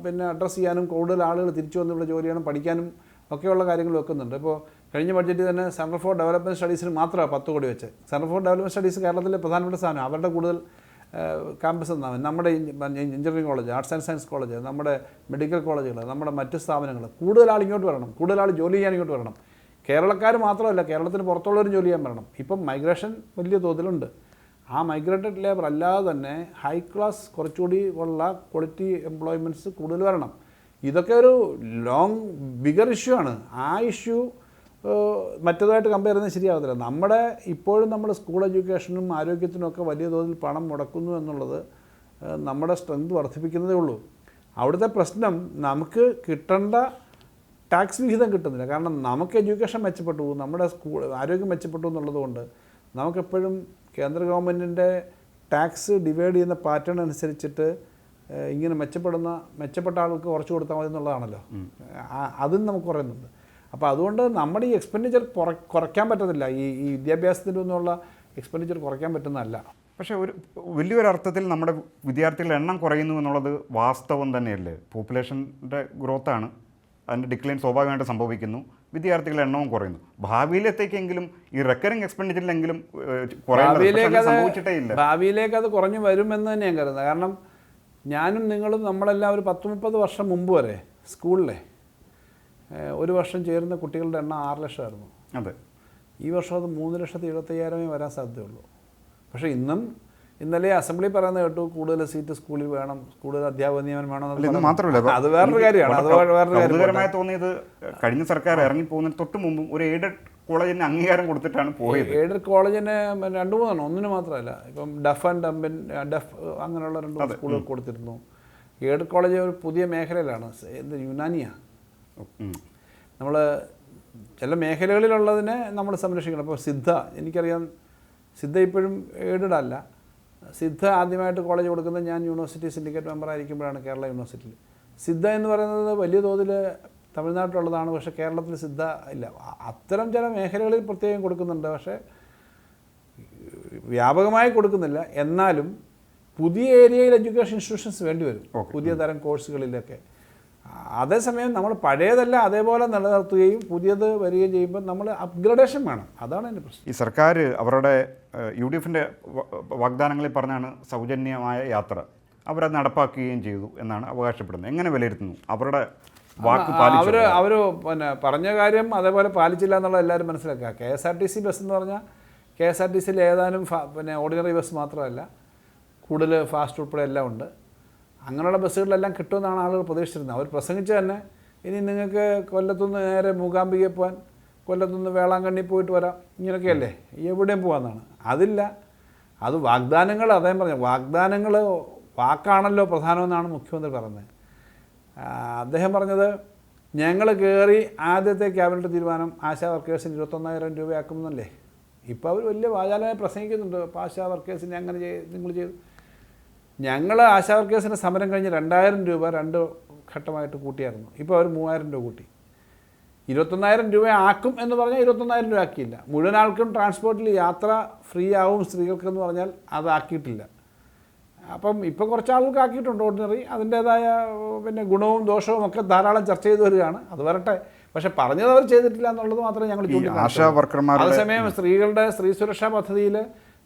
Speaker 2: അഡ്രസ്സ് ചെയ്യാനും കൂടുതൽ ആളുകൾ തിരിച്ചു വന്ന് ഇവിടെ ജോലി ചെയ്യണം, പഠിക്കാനും ഒക്കെയുള്ള കാര്യങ്ങൾ വെക്കുന്നുണ്ട്. ഇപ്പോൾ കഴിഞ്ഞ ബഡ്ജറ്റിൽ തന്നെ സെൻറ്റർ ഫോർ ഡെവലപ്മെൻറ്റ് സ്റ്റഡീസിന് മാത്രമാണ് 10 കോടി വെച്ച്. സെൻറ്റർ ഫോർ ഡെവലപ്മെൻറ്റ് സ്റ്റഡീസ് കേരളത്തിലെ പ്രധാനപ്പെട്ട സാധനം. അവരുടെ കൂടുതൽ ക്യാമ്പസ് എന്നാണ് നമ്മുടെ engineering college, arts and science college, നമ്മുടെ മെഡിക്കൽ കോളേജുകൾ, നമ്മുടെ മറ്റ് സ്ഥാപനങ്ങൾ, കൂടുതൽ ആൾ ഇങ്ങോട്ട് വരണം, കൂടുതൽ ആൾ ജോലി ചെയ്യാൻ ഇങ്ങോട്ട് വരണം. കേരളക്കാർ മാത്രമല്ല, കേരളത്തിന് പുറത്തുള്ളവരും ജോലി ചെയ്യാൻ വരണം. ഇപ്പം മൈഗ്രേഷൻ വലിയ തോതിലുണ്ട്. ആ മൈഗ്രേറ്റഡ് ലേബർ അല്ലാതെ തന്നെ ഹൈ ക്ലാസ് കുറച്ചുകൂടി ഉള്ള ക്വാളിറ്റി എംപ്ലോയ്മെൻറ്റ്സ് കൂടുതൽ വരണം. ഇതൊക്കെ ഒരു ബിഗർ ഇഷ്യൂ ആണ്. ആ ഇഷ്യൂ മറ്റേതായിട്ട് കമ്പയർ ചെയ്യുന്നത് ശരിയാവത്തില്ല. നമ്മുടെ ഇപ്പോഴും നമ്മൾ സ്കൂൾ എഡ്യൂക്കേഷനും ആരോഗ്യത്തിനും ഒക്കെ വലിയ തോതിൽ പണം മുടക്കുന്നു എന്നുള്ളത് നമ്മുടെ സ്ട്രെങ്ത് വർദ്ധിപ്പിക്കുന്നതേ ഉള്ളൂ. അവിടുത്തെ പ്രശ്നം നമുക്ക് കിട്ടേണ്ട ടാക്സ് വിഹിതം കിട്ടുന്നില്ല. കാരണം നമുക്ക് എഡ്യൂക്കേഷൻ മെച്ചപ്പെട്ടു, നമ്മുടെ ആരോഗ്യം മെച്ചപ്പെട്ടു എന്നുള്ളത് കൊണ്ട് നമുക്കെപ്പോഴും കേന്ദ്ര ഗവൺമെൻറ്റിൻ്റെ ടാക്സ് ഡിവൈഡ് ചെയ്യുന്ന പാറ്റേൺ അനുസരിച്ചിട്ട് ഇങ്ങനെ മെച്ചപ്പെട്ട ആൾക്ക് കുറച്ച് കൊടുത്താൽ മതി എന്നുള്ളതാണല്ലോ. അതും നമുക്ക് കുറയുന്നുണ്ട്. അപ്പോൾ അതുകൊണ്ട് നമ്മുടെ ഈ എക്സ്പെൻഡിച്ചർ കുറയ്ക്കാൻ പറ്റത്തില്ല. ഈ വിദ്യാഭ്യാസത്തിൽ നിന്നുള്ള എക്സ്പെൻഡിച്ചർ കുറയ്ക്കാൻ പറ്റുന്നതല്ല.
Speaker 1: പക്ഷേ വലിയൊരർത്ഥത്തിൽ നമ്മുടെ വിദ്യാർത്ഥികളുടെ എണ്ണം കുറയുന്നു എന്നുള്ളത് വാസ്തവം തന്നെയല്ലേ? പോപ്പുലേഷൻ്റെ ഗ്രോത്താണ്, അതിൻ്റെ ഡിക്ലൈൻ സ്വാഭാവികമായിട്ട് സംഭവിക്കുന്നു, വിദ്യാർത്ഥികളുടെ എണ്ണവും കുറയുന്നു. ഭാവിയിലത്തേക്കെങ്കിലും ഈ റെക്കറിങ് എക്സ്പെൻഡിച്ചറിലെങ്കിലും സംഭവിച്ചിട്ടേ ഇല്ല.
Speaker 2: ഭാവിയിലേക്ക് അത് കുറഞ്ഞു വരുമെന്ന് തന്നെ ഞാൻ കരുതുന്നത്. കാരണം ഞാനും നിങ്ങളും നമ്മളെല്ലാം ഒരു 10-30 വർഷം മുമ്പ് വരെ സ്കൂളിലെ ഒരു വർഷം ചേരുന്ന കുട്ടികളുടെ എണ്ണം 6 ലക്ഷമായിരുന്നു.
Speaker 1: അതെ.
Speaker 2: ഈ വർഷം അത് 3,75,000 വരാൻ സാധ്യതയുള്ളൂ. പക്ഷേ ഇന്നലെ അസംബ്ലി പറയുന്നത് കേട്ടു കൂടുതൽ സീറ്റ് സ്കൂളിൽ വേണം, കൂടുതൽ അധ്യാപക നിയമനം വേണം.
Speaker 1: മാത്രമല്ല,
Speaker 2: അത് വേറൊരു കാര്യമാണ്.
Speaker 1: തോന്നിയത് കഴിഞ്ഞ സർക്കാർ ഇറങ്ങിപ്പോകുന്നതിന് തൊട്ട് മുമ്പും ഒരു എയ്ഡഡ് കോളേജിന് അംഗീകാരം കൊടുത്തിട്ടാണ് പോയത്.
Speaker 2: എയ്ഡഡ് കോളേജിന് 2-3 ഒന്നിന് മാത്രമല്ല. ഇപ്പം ഡഫ് ആൻഡ് ഡഫ് അങ്ങനെയുള്ള 2 സ്കൂളുകൾ കൊടുത്തിരുന്നു. എയ്ഡഡ് കോളേജ് ഒരു പുതിയ മേഖലയിലാണ്. യുനാനിയ. നമ്മൾ ചില മേഖലകളിലുള്ളതിനെ നമ്മൾ സംരക്ഷിക്കണം. അപ്പോൾ സിദ്ധ, എനിക്കറിയാം സിദ്ധ ഇപ്പോഴും എയ്ഡഡ് അല്ല. സിദ്ധ ആദ്യമായിട്ട് കോളേജ് കൊടുക്കുന്നത് ഞാൻ യൂണിവേഴ്സിറ്റി സിൻഡിക്കേറ്റ് മെമ്പർ ആയിരിക്കുമ്പോഴാണ്, കേരള യൂണിവേഴ്സിറ്റിയിൽ. സിദ്ധ എന്ന് പറയുന്നത് വലിയ തോതിൽ തമിഴ്നാട്ടിലുള്ളതാണ്. പക്ഷേ കേരളത്തിൽ സിദ്ധ ഇല്ല. അത്തരം ചില മേഖലകളിൽ പ്രത്യേകം കൊടുക്കുന്നുണ്ട്, പക്ഷേ വ്യാപകമായി കൊടുക്കുന്നില്ല. എന്നാലും പുതിയ ഏരിയയിൽ എഡ്യൂക്കേഷൻ ഇൻസ്റ്റിറ്റ്യൂഷൻസ് വേണ്ടി വരും, പുതിയ തരം കോഴ്സുകളിലൊക്കെ. അതേസമയം നമ്മൾ പഴയതല്ല അതേപോലെ നിലനിർത്തുകയും പുതിയത് വരികയും ചെയ്യുമ്പോൾ നമ്മൾ അപ്ഗ്രഡേഷൻ വേണം. അതാണ് എൻ്റെ പ്രശ്നം.
Speaker 1: ഈ സർക്കാർ അവരുടെ UDFൻ്റെ വാഗ്ദാനങ്ങളിൽ പറഞ്ഞാണ് സൗജന്യമായ യാത്ര, അവരത് നടപ്പാക്കുകയും ചെയ്തു എന്നാണ് അവകാശപ്പെടുന്നത്. എങ്ങനെ വിലയിരുത്തുന്നു? അവരുടെ വാക്ക്
Speaker 2: അവർ പറഞ്ഞ കാര്യം അതേപോലെ പാലിച്ചില്ല എന്നുള്ളത് എല്ലാവരും മനസ്സിലാക്കുക. KSRTC ബസ് എന്ന് പറഞ്ഞാൽ KSRTCയിൽ ഏതാനും ഓർഡിനറി ബസ് മാത്രമല്ല, കൂടുതൽ ഫാസ്റ്റ് ഉൾപ്പെടെ എല്ലാം ഉണ്ട്. അങ്ങനെയുള്ള ബസ്സുകളിലെല്ലാം കിട്ടുമെന്നാണ് ആളുകൾ പ്രതീക്ഷിച്ചിരുന്നത്. അവർ പ്രസംഗിച്ച് തന്നെ ഇനി നിങ്ങൾക്ക് കൊല്ലത്തുനിന്ന് നേരെ മൂകാംബികയിൽ പോകാൻ, കൊല്ലത്തുനിന്ന് വേളാങ്കണ്ണി പോയിട്ട് വരാം, ഇങ്ങനെയൊക്കെയല്ലേ, എവിടെയും പോകാമെന്നാണ്. അതില്ല. അത് വാഗ്ദാനങ്ങൾ, അദ്ദേഹം പറഞ്ഞു വാഗ്ദാനങ്ങൾ വാക്കാണല്ലോ പ്രധാനമെന്നാണ് മുഖ്യമന്ത്രി പറയുന്നത്. അദ്ദേഹം പറഞ്ഞത് ഞങ്ങൾ കയറി ആദ്യത്തെ ക്യാബിനറ്റ് തീരുമാനം ആശാ വർക്കേഴ്സിന് 21,000 രൂപയാക്കുമെന്നല്ലേ. ഇപ്പോൾ അവർ വലിയ വാചാലമായി പ്രസംഗിക്കുന്നുണ്ട്. അപ്പോൾ ആശാ വർക്കേഴ്സിന് അങ്ങനെ നിങ്ങൾ ചെയ്തു. ഞങ്ങൾ ആശാ വർക്കേഴ്സിൻ്റെ സമരം കഴിഞ്ഞ് 2,000 രൂപ 2 ഘട്ടമായിട്ട് കൂട്ടിയായിരുന്നു. ഇപ്പോൾ അവർ 3,000 രൂപ കൂട്ടി. 21,000 രൂപ ആക്കും എന്ന് പറഞ്ഞാൽ 21,000 രൂപ ആക്കിയില്ല. മുഴുവൻ ആൾക്കും ട്രാൻസ്പോർട്ടിൽ യാത്ര ഫ്രീ ആവും സ്ത്രീകൾക്കെന്ന് പറഞ്ഞാൽ അതാക്കിയിട്ടില്ല. അപ്പം ഇപ്പോൾ കുറച്ച് ആളുകൾക്ക് ആക്കിയിട്ടുണ്ട് ഓർഡിനറി. അതിൻ്റേതായ ഗുണവും ദോഷവും ഒക്കെ ധാരാളം ചർച്ച ചെയ്ത് വരികയാണ്. അത് വരട്ടെ. പക്ഷെ പറഞ്ഞത് അവർ ചെയ്തിട്ടില്ല എന്നുള്ളത് മാത്രമേ ഞങ്ങൾ ചൂണ്ടിക്കാണിച്ചു. അതേസമയം സ്ത്രീ സുരക്ഷാ പദ്ധതിയിൽ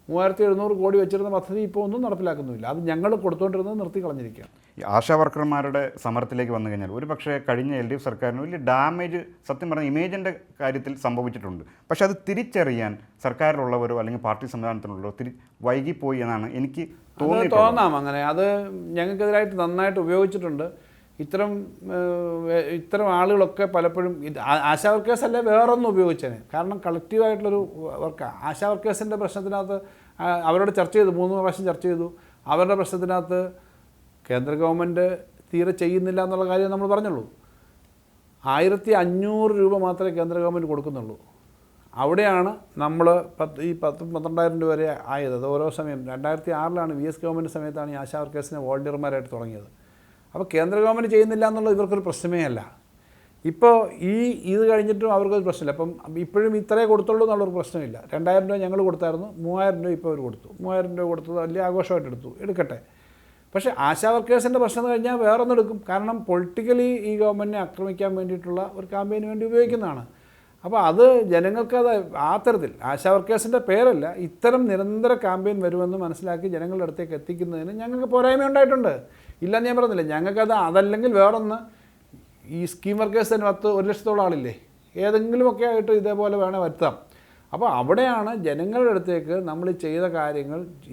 Speaker 2: 3,700 കോടി വെച്ചിരുന്ന പദ്ധതി ഇപ്പോൾ ഒന്നും നടപ്പിലാക്കുന്നുമില്ല. അത് ഞങ്ങൾ കൊടുത്തുകൊണ്ടിരുന്നത് നിർത്തി കളഞ്ഞിരിക്കുകയാണ്.
Speaker 1: ഈ ആശാ വർക്കർമാരുടെ സമരത്തിലേക്ക് വന്നു കഴിഞ്ഞാൽ ഒരു പക്ഷേ കഴിഞ്ഞ LDF സർക്കാരിന് വലിയ ഡാമേജ് സത്യം പറഞ്ഞ ഇമേജിൻ്റെ കാര്യത്തിൽ സംഭവിച്ചിട്ടുണ്ട്. പക്ഷെ അത് തിരിച്ചറിയാൻ സർക്കാരിലുള്ളവരോ അല്ലെങ്കിൽ പാർട്ടി സംവിധാനത്തിലുള്ളവരോ വൈകിപ്പോയി എന്നാണ് എനിക്ക്
Speaker 2: തോന്നാം. അങ്ങനെ അത് ഞങ്ങൾക്കെതിരായിട്ട് നന്നായിട്ട് ഉപയോഗിച്ചിട്ടുണ്ട്. ഇത്തരം ആളുകളൊക്കെ പലപ്പോഴും ആശാ വർക്കേഴ്സ് അല്ലേ വേറൊന്നും ഉപയോഗിച്ചേനെ. കാരണം കളക്റ്റീവായിട്ടുള്ളൊരു വർക്കാണ്. ആശാ വർക്കേഴ്സിൻ്റെ പ്രശ്നത്തിനകത്ത് അവരോട് ചർച്ച ചെയ്തു, 3 പ്രാവശ്യം ചർച്ച ചെയ്തു. അവരുടെ പ്രശ്നത്തിനകത്ത് കേന്ദ്ര ഗവൺമെൻറ് തീരെ ചെയ്യുന്നില്ല എന്നുള്ള കാര്യം നമ്മൾ പറഞ്ഞുള്ളൂ. 1500 രൂപ മാത്രമേ കേന്ദ്ര ഗവൺമെൻറ് കൊടുക്കുന്നുള്ളൂ. അവിടെയാണ് നമ്മൾ ഈ 12,000 രൂപ വരെ ആയത്. അത് ഓരോ സമയം 2006 VS ഗവൺമെൻറ് സമയത്താണ് ഈ ആശാ വർക്കേഴ്സിനെ വോളണ്ടിയർമാരായിട്ട് തുടങ്ങിയത്. അപ്പോൾ കേന്ദ്ര ഗവൺമെൻറ് ചെയ്യുന്നില്ല എന്നുള്ളത് ഇവർക്കൊരു പ്രശ്നമേ അല്ല. ഇപ്പോൾ ഇത് കഴിഞ്ഞിട്ടും അവർക്കൊരു പ്രശ്നമില്ല. അപ്പം ഇപ്പോഴും ഇത്രേ കൊടുത്തുള്ളൂ എന്നുള്ളൊരു പ്രശ്നമില്ല. 2000 രൂപ ഞങ്ങൾ കൊടുത്തായിരുന്നു, 3000 രൂപ ഇപ്പോൾ അവർ കൊടുത്തു. 3000 രൂപ കൊടുത്തത് വലിയ ആഘോഷമായിട്ട് എടുക്കട്ടെ. പക്ഷേ ആശാ വർക്കേഴ്സിൻ്റെ പ്രശ്നം കഴിഞ്ഞാൽ വേറൊന്നും എടുക്കും. കാരണം പൊളിറ്റിക്കലി ഈ ഗവൺമെൻറ്റിനെ ആക്രമിക്കാൻ വേണ്ടിയിട്ടുള്ള ഒരു ക്യാമ്പയിന് വേണ്ടി ഉപയോഗിക്കുന്നതാണ്. അപ്പോൾ അത് ജനങ്ങൾക്കത് ആ തരത്തിൽ ആശാ വർക്കേഴ്സിൻ്റെ പേരല്ല, ഇത്തരം നിരന്തര ക്യാമ്പയിൻ വരുമെന്ന് മനസ്സിലാക്കി ജനങ്ങളുടെ അടുത്തേക്ക് എത്തിക്കുന്നതിന് ഞങ്ങൾക്ക് പോരായ്മ ഉണ്ടായിട്ടുണ്ട്. ഇല്ലെന്ന് ഞാൻ പറയുന്നില്ല. ഞങ്ങൾക്കത് അതല്ലെങ്കിൽ വേറൊന്ന്, ഈ സ്കീം വർക്കേഴ്സ് തന്നെ 1,00,000 ആളില്ലേ, ഏതെങ്കിലുമൊക്കെ ആയിട്ട് ഇതേപോലെ വേണേൽ വരുത്താം. അപ്പോൾ അവിടെയാണ് ജനങ്ങളുടെ അടുത്തേക്ക് നമ്മൾ ചെയ്ത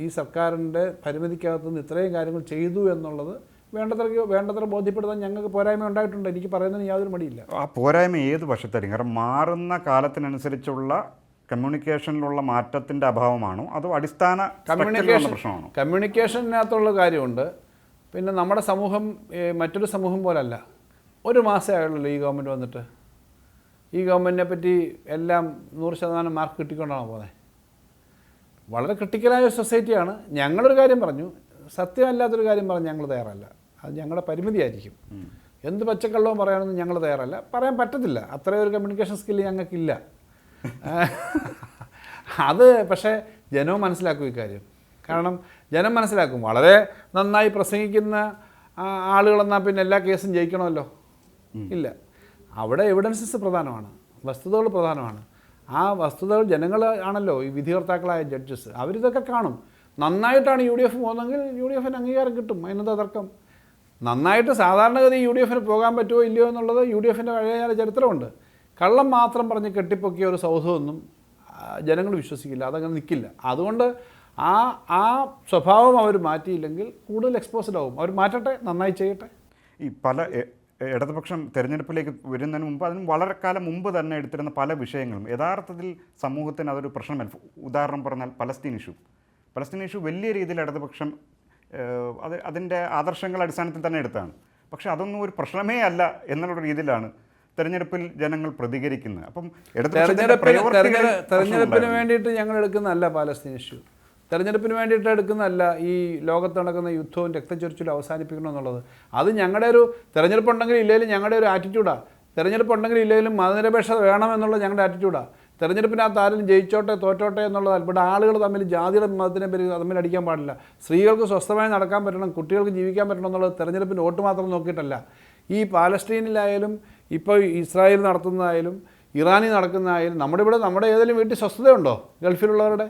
Speaker 2: ഈ സർക്കാരിൻ്റെ പരിമിതിക്കകത്ത് നിന്ന് ഇത്രയും കാര്യങ്ങൾ ചെയ്തു എന്നുള്ളത് വേണ്ടത്ര ബോധ്യപ്പെടുത്താൻ ഞങ്ങൾക്ക് പോരായ്മ ഉണ്ടായിട്ടുണ്ട്. എനിക്ക് പറയുന്നതിന് യാതൊരു മടിയില്ല.
Speaker 1: ആ പോരായ്മ ഏത് വശത്തായിരിക്കും? കാരണം മാറുന്ന കാലത്തിനനുസരിച്ചുള്ള കമ്മ്യൂണിക്കേഷനിലുള്ള മാറ്റത്തിൻ്റെ അഭാവമാണോ അതോ അടിസ്ഥാന പ്രശ്നമാണോ?
Speaker 2: കമ്മ്യൂണിക്കേഷനകത്തുള്ള കാര്യമുണ്ട്. പിന്നെ നമ്മുടെ സമൂഹം മറ്റൊരു സമൂഹം പോലല്ല. ഒരു മാസമേ ആയുള്ളൂ ഈ ഗവൺമെൻറ് വന്നിട്ട്. ഈ ഗവൺമെൻറ്റിനെ പറ്റി എല്ലാം 100% മാർക്ക് കിട്ടിക്കൊണ്ടാണ് പോകുന്നത്. വളരെ ക്രിട്ടിക്കലായ ഒരു സൊസൈറ്റിയാണ്. ഞങ്ങളൊരു കാര്യം പറഞ്ഞു, സത്യമല്ലാത്തൊരു കാര്യം പറഞ്ഞ് ഞങ്ങൾ തയ്യാറല്ല. അത് ഞങ്ങളുടെ പരിമിതിയായിരിക്കും. എന്ത് പച്ചക്കള്ളവും പറയാനൊന്നും ഞങ്ങൾ തയ്യാറല്ല. പറയാൻ പറ്റത്തില്ല. അത്രയും ഒരു കമ്മ്യൂണിക്കേഷൻ സ്കില്ല് ഞങ്ങൾക്കില്ല. അത് പക്ഷേ ജനവും മനസ്സിലാക്കും ഇക്കാര്യം. കാരണം ജനം മനസ്സിലാക്കും. വളരെ നന്നായി പ്രസംഗിക്കുന്ന ആളുകളെന്നാൽ പിന്നെ എല്ലാ കേസും ജയിക്കണമല്ലോ, ഇല്ല. അവിടെ എവിഡൻസസ് പ്രധാനമാണ്, വസ്തുതകൾ പ്രധാനമാണ്. ആ വസ്തുതകൾ ജനങ്ങൾ ആണല്ലോ ഈ വിധികർത്താക്കളായ ജഡ്ജസ്. അവരിതൊക്കെ കാണും. നന്നായിട്ടാണ് UDF പോകുന്നതെങ്കിൽ UDFന് അംഗീകാരം കിട്ടും, അതിനെന്താ തർക്കം? നന്നായിട്ട് സാധാരണഗതി UDFന് പോകാൻ പറ്റുമോ ഇല്ലയോ എന്നുള്ളത് UDFൻ്റെ പഴയ ചരിത്രമുണ്ട്. കള്ളം മാത്രം പറഞ്ഞ് കെട്ടിപ്പൊക്കിയ ഒരു സൗധമൊന്നും ജനങ്ങൾ വിശ്വസിക്കില്ല, അതങ്ങനെ നിൽക്കില്ല. അതുകൊണ്ട് ആ സ്വഭാവം അവർ മാറ്റിയില്ലെങ്കിൽ കൂടുതൽ എക്സ്പോസ്ഡ് ആവും. അവർ മാറ്റട്ടെ, നന്നായി ചെയ്യട്ടെ.
Speaker 1: ഈ പല ഇടതുപക്ഷം തെരഞ്ഞെടുപ്പിലേക്ക് വരുന്നതിന് മുമ്പ്, അതിന് വളരെ കാലം മുമ്പ് തന്നെ എടുത്തിരുന്ന പല വിഷയങ്ങളും യഥാർത്ഥത്തിൽ സമൂഹത്തിന് അതൊരു പ്രശ്നമല്ല. ഉദാഹരണം പറഞ്ഞാൽ പലസ്തീൻ ഇഷ്യൂ വലിയ രീതിയിൽ ഇടതുപക്ഷം അതിൻ്റെ ആദർശങ്ങളുടെ അടിസ്ഥാനത്തിൽ തന്നെ എടുത്താണ്. പക്ഷേ അതൊന്നും ഒരു പ്രശ്നമേ അല്ല എന്നുള്ള രീതിയിലാണ് തെരഞ്ഞെടുപ്പിൽ ജനങ്ങൾ പ്രതികരിക്കുന്നത്. അപ്പം
Speaker 2: തെരഞ്ഞെടുപ്പിന് വേണ്ടിയിട്ട് ഞങ്ങൾ എടുക്കുന്നതല്ല പാലസ്തീൻ ഇഷ്യൂ. തെരഞ്ഞെടുപ്പിന് വേണ്ടിയിട്ട് എടുക്കുന്നതല്ല ഈ ലോകത്ത് നടക്കുന്ന യുദ്ധവും രക്തച്ചൊരിച്ചിലും അവസാനിപ്പിക്കണമെന്നുള്ളത്. അത് ഞങ്ങളുടെ ഒരു തെരഞ്ഞെടുപ്പുണ്ടെങ്കിലും ഇല്ലെങ്കിലും ഞങ്ങളുടെ ഒരു ആറ്റിറ്റ്യൂഡാണ്. തെരഞ്ഞെടുപ്പുണ്ടെങ്കിലും ഇല്ലെങ്കിലും മതനിരപേക്ഷത വേണമെന്നുള്ള ഞങ്ങളുടെ ആറ്റിറ്റ്യൂഡാണ്. തെരഞ്ഞെടുപ്പിനകത്ത് ആരും ജയിച്ചോട്ടെ തോറ്റോട്ടെ എന്നുള്ളത്. ഇവിടെ ആളുകൾ തമ്മിൽ ജാതിയുടെ മതത്തിനെ പേര് തമ്മിൽ അടിക്കാൻ പാടില്ല. സ്ത്രീകൾക്ക് സ്വസ്ഥമായി നടക്കാൻ പറ്റണം, കുട്ടികൾക്ക് ജീവിക്കാൻ പറ്റണം എന്നുള്ളത് തെരഞ്ഞെടുപ്പിന് വോട്ട് മാത്രം നോക്കിയിട്ടല്ല. ഈ പാലസ്തീനിലായാലും ഇപ്പോൾ ഇസ്രായേൽ നടത്തുന്നതായാലും ഇറാനിൽ നടക്കുന്നതായാലും നമ്മുടെ ഏതെങ്കിലും വീട്ടിൽ സ്വസ്ഥതയുണ്ടോ? ഗൾഫിലുള്ളവരുടെ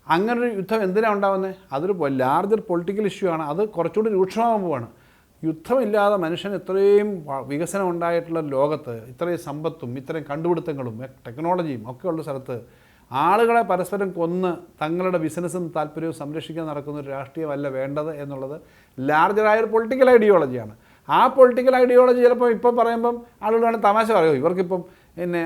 Speaker 2: അങ്ങനൊരു യുദ്ധം എന്തിനാണ് ഉണ്ടാകുന്നത്? അതൊരു ലാർജർ പൊളിറ്റിക്കൽ ഇഷ്യൂ ആണ്. അത് കുറച്ചുകൂടി രൂക്ഷമാകുമ്പോഴാണ്. യുദ്ധമില്ലാതെ മനുഷ്യന് ഇത്രയും വികസനം ഉണ്ടായിട്ടുള്ള ലോകത്ത്, ഇത്രയും സമ്പത്തും ഇത്രയും കണ്ടുപിടുത്തങ്ങളും ടെക്നോളജിയും ഒക്കെ ഉള്ള സ്ഥലത്ത് ആളുകളെ പരസ്പരം കൊന്ന് തങ്ങളുടെ ബിസിനസ്സും താല്പര്യവും സംരക്ഷിക്കാൻ നടക്കുന്ന ഒരു രാഷ്ട്രീയമല്ല വേണ്ടത് എന്നുള്ളത് ലാർജറായൊരു പൊളിറ്റിക്കൽ ഐഡിയോളജിയാണ്. ആ പൊളിറ്റിക്കൽ ഐഡിയോളജി ചിലപ്പോൾ ഇപ്പം പറയുമ്പം ആളുകൾ വേണമെങ്കിൽ തമാശ പറയുമോ, ഇവർക്കിപ്പം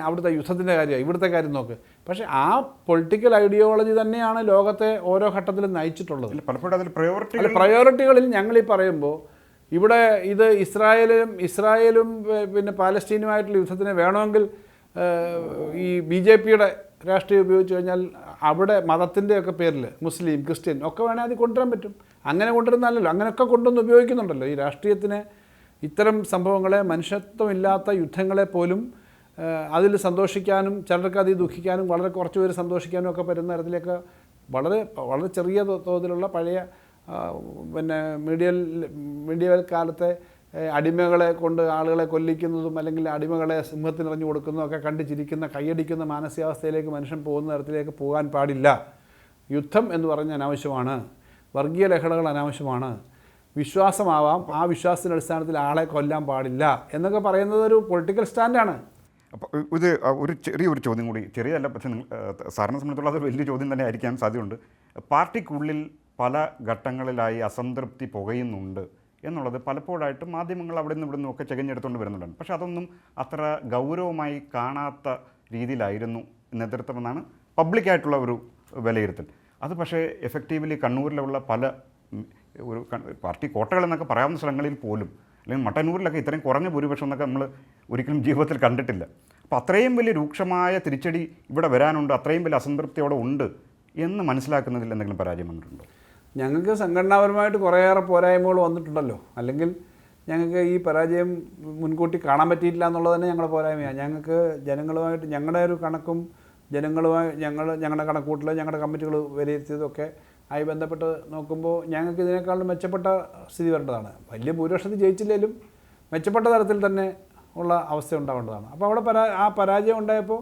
Speaker 2: അവിടുത്തെ യുദ്ധത്തിൻ്റെ കാര്യമാണ്, ഇവിടുത്തെ കാര്യം നോക്ക്. പക്ഷേ ആ പൊളിറ്റിക്കൽ ഐഡിയോളജി തന്നെയാണ് ലോകത്തെ ഓരോ ഘട്ടത്തിലും നയിച്ചിട്ടുള്ളത്.
Speaker 1: പലപ്പോഴും അതിൽ
Speaker 2: പ്രയോറിറ്റികളിൽ ഞങ്ങളീ പറയുമ്പോൾ ഇവിടെ ഇത് ഇസ്രായേലും പിന്നെ പാലസ്തീനുമായിട്ടുള്ള യുദ്ധത്തിന് വേണമെങ്കിൽ ഈ BJPയുടെ രാഷ്ട്രീയം ഉപയോഗിച്ച് കഴിഞ്ഞാൽ അവിടെ മതത്തിൻ്റെയൊക്കെ പേരിൽ മുസ്ലിം ക്രിസ്ത്യൻ ഒക്കെ വേണമെങ്കിൽ അത് കൊണ്ടുവരാൻ പറ്റും. അങ്ങനെ കൊണ്ടുവരുന്നല്ലോ, അങ്ങനെയൊക്കെ കൊണ്ടുവന്ന് ഉപയോഗിക്കുന്നുണ്ടല്ലോ. ഈ രാഷ്ട്രീയത്തിന് ഇത്തരം സംഭവങ്ങളെ, മനുഷ്യത്വമില്ലാത്ത യുദ്ധങ്ങളെ പോലും അതിൽ സന്തോഷിക്കാനും ചിലർക്ക് അതിൽ ദുഃഖിക്കാനും വളരെ കുറച്ച് പേര് സന്തോഷിക്കാനും ഒക്കെ പറ്റുന്ന തരത്തിലേക്ക് വളരെ വളരെ ചെറിയ തോതിലുള്ള പഴയ പിന്നെ മീഡിയൽ കാലത്തെ അടിമകളെ കൊണ്ട് ആളുകളെ കൊല്ലിക്കുന്നതും അല്ലെങ്കിൽ അടിമകളെ സിംഹത്തിനെറിഞ്ഞു കൊടുക്കുന്നതും ഒക്കെ കണ്ട് ചിരിക്കുന്ന കൈയടിക്കുന്ന മാനസികാവസ്ഥയിലേക്ക് മനുഷ്യൻ പോകുന്ന തരത്തിലേക്ക് പോകാൻ പാടില്ല. യുദ്ധം എന്ന് പറഞ്ഞ അനാവശ്യമാണ്, വർഗീയ ലഹളകൾ അനാവശ്യമാണ്, വിശ്വാസമാവാം, ആ വിശ്വാസത്തിൻ്റെ അടിസ്ഥാനത്തിൽ ആളെ കൊല്ലാൻ പാടില്ല എന്നൊക്കെ പറയുന്നത് ഒരു പൊളിറ്റിക്കൽ സ്റ്റാൻഡാണ്.
Speaker 1: അപ്പോൾ ഇത് ചെറിയൊരു ചോദ്യം കൂടി, ചെറിയതല്ല പക്ഷേ സാറിനെ സംബന്ധിച്ചുള്ള അതൊരു വലിയ ചോദ്യം തന്നെ ആയിരിക്കാൻ സാധ്യതയുണ്ട്. പാർട്ടിക്കുള്ളിൽ പല ഘട്ടങ്ങളിലായി അസംതൃപ്തി പുകയുന്നുണ്ട് എന്നുള്ളത് പലപ്പോഴായിട്ടും മാധ്യമങ്ങൾ അവിടെ നിന്ന് ഇവിടെ നിന്നൊക്കെ ചെകഞ്ഞെടുത്തുകൊണ്ട് വരുന്നുണ്ട്. പക്ഷേ അതൊന്നും അത്ര ഗൗരവമായി കാണാത്ത രീതിയിലായിരുന്നു നേതൃത്വമെന്നാണ് പബ്ലിക്കായിട്ടുള്ള ഒരു വിലയിരുത്തൽ. അത് പക്ഷേ എഫക്റ്റീവ്ലി കണ്ണൂരിലുള്ള പല ഒരു പാർട്ടി കോട്ടകൾ എന്നൊക്കെ പറയാവുന്ന സ്ഥലങ്ങളിൽ പോലും അല്ലെങ്കിൽ മട്ടന്നൂരിലൊക്കെ ഇത്രയും കുറഞ്ഞ ഭൂരിപക്ഷം എന്നൊക്കെ നമ്മൾ ഒരിക്കലും ജീവിതത്തിൽ കണ്ടിട്ടില്ല. അപ്പോൾ അത്രയും വലിയ രൂക്ഷമായ തിരിച്ചടി ഇവിടെ വരാനുണ്ട്, അത്രയും വലിയ അസംതൃപ്തിയോടെ ഉണ്ട് എന്ന് മനസ്സിലാക്കുന്നതിൽ എന്തെങ്കിലും പരാജയം വന്നിട്ടുണ്ടോ?
Speaker 2: ഞങ്ങൾക്ക് സംഘടനാപരമായിട്ട് കുറേയേറെ പോരായ്മകൾ വന്നിട്ടുണ്ടല്ലോ. അല്ലെങ്കിൽ ഞങ്ങൾക്ക് ഈ പരാജയം മുൻകൂട്ടി കാണാൻ പറ്റിയിട്ടില്ല എന്നുള്ളത് തന്നെ ഞങ്ങളുടെ പോരായ്മയാണ്. ഞങ്ങൾക്ക് ജനങ്ങളുമായിട്ട് ഞങ്ങളുടെ ഒരു കണക്കും ജനങ്ങളുമായി ഞങ്ങളുടെ കണക്കൂട്ടൽ ഞങ്ങളുടെ കമ്മിറ്റികൾ വിലയിരുത്തിയതൊക്കെ ആയി ബന്ധപ്പെട്ട് നോക്കുമ്പോൾ ഞങ്ങൾക്ക് ഇതിനേക്കാളും മെച്ചപ്പെട്ട സ്ഥിതി വരേണ്ടതാണ്. വലിയ ഭൂരിപക്ഷത്തിൽ ജയിച്ചില്ലെങ്കിലും മെച്ചപ്പെട്ട തരത്തിൽ തന്നെ ഉള്ള അവസ്ഥ ഉണ്ടാവേണ്ടതാണ്. അപ്പോൾ അവിടെ ആ പരാജയം ഉണ്ടായപ്പോൾ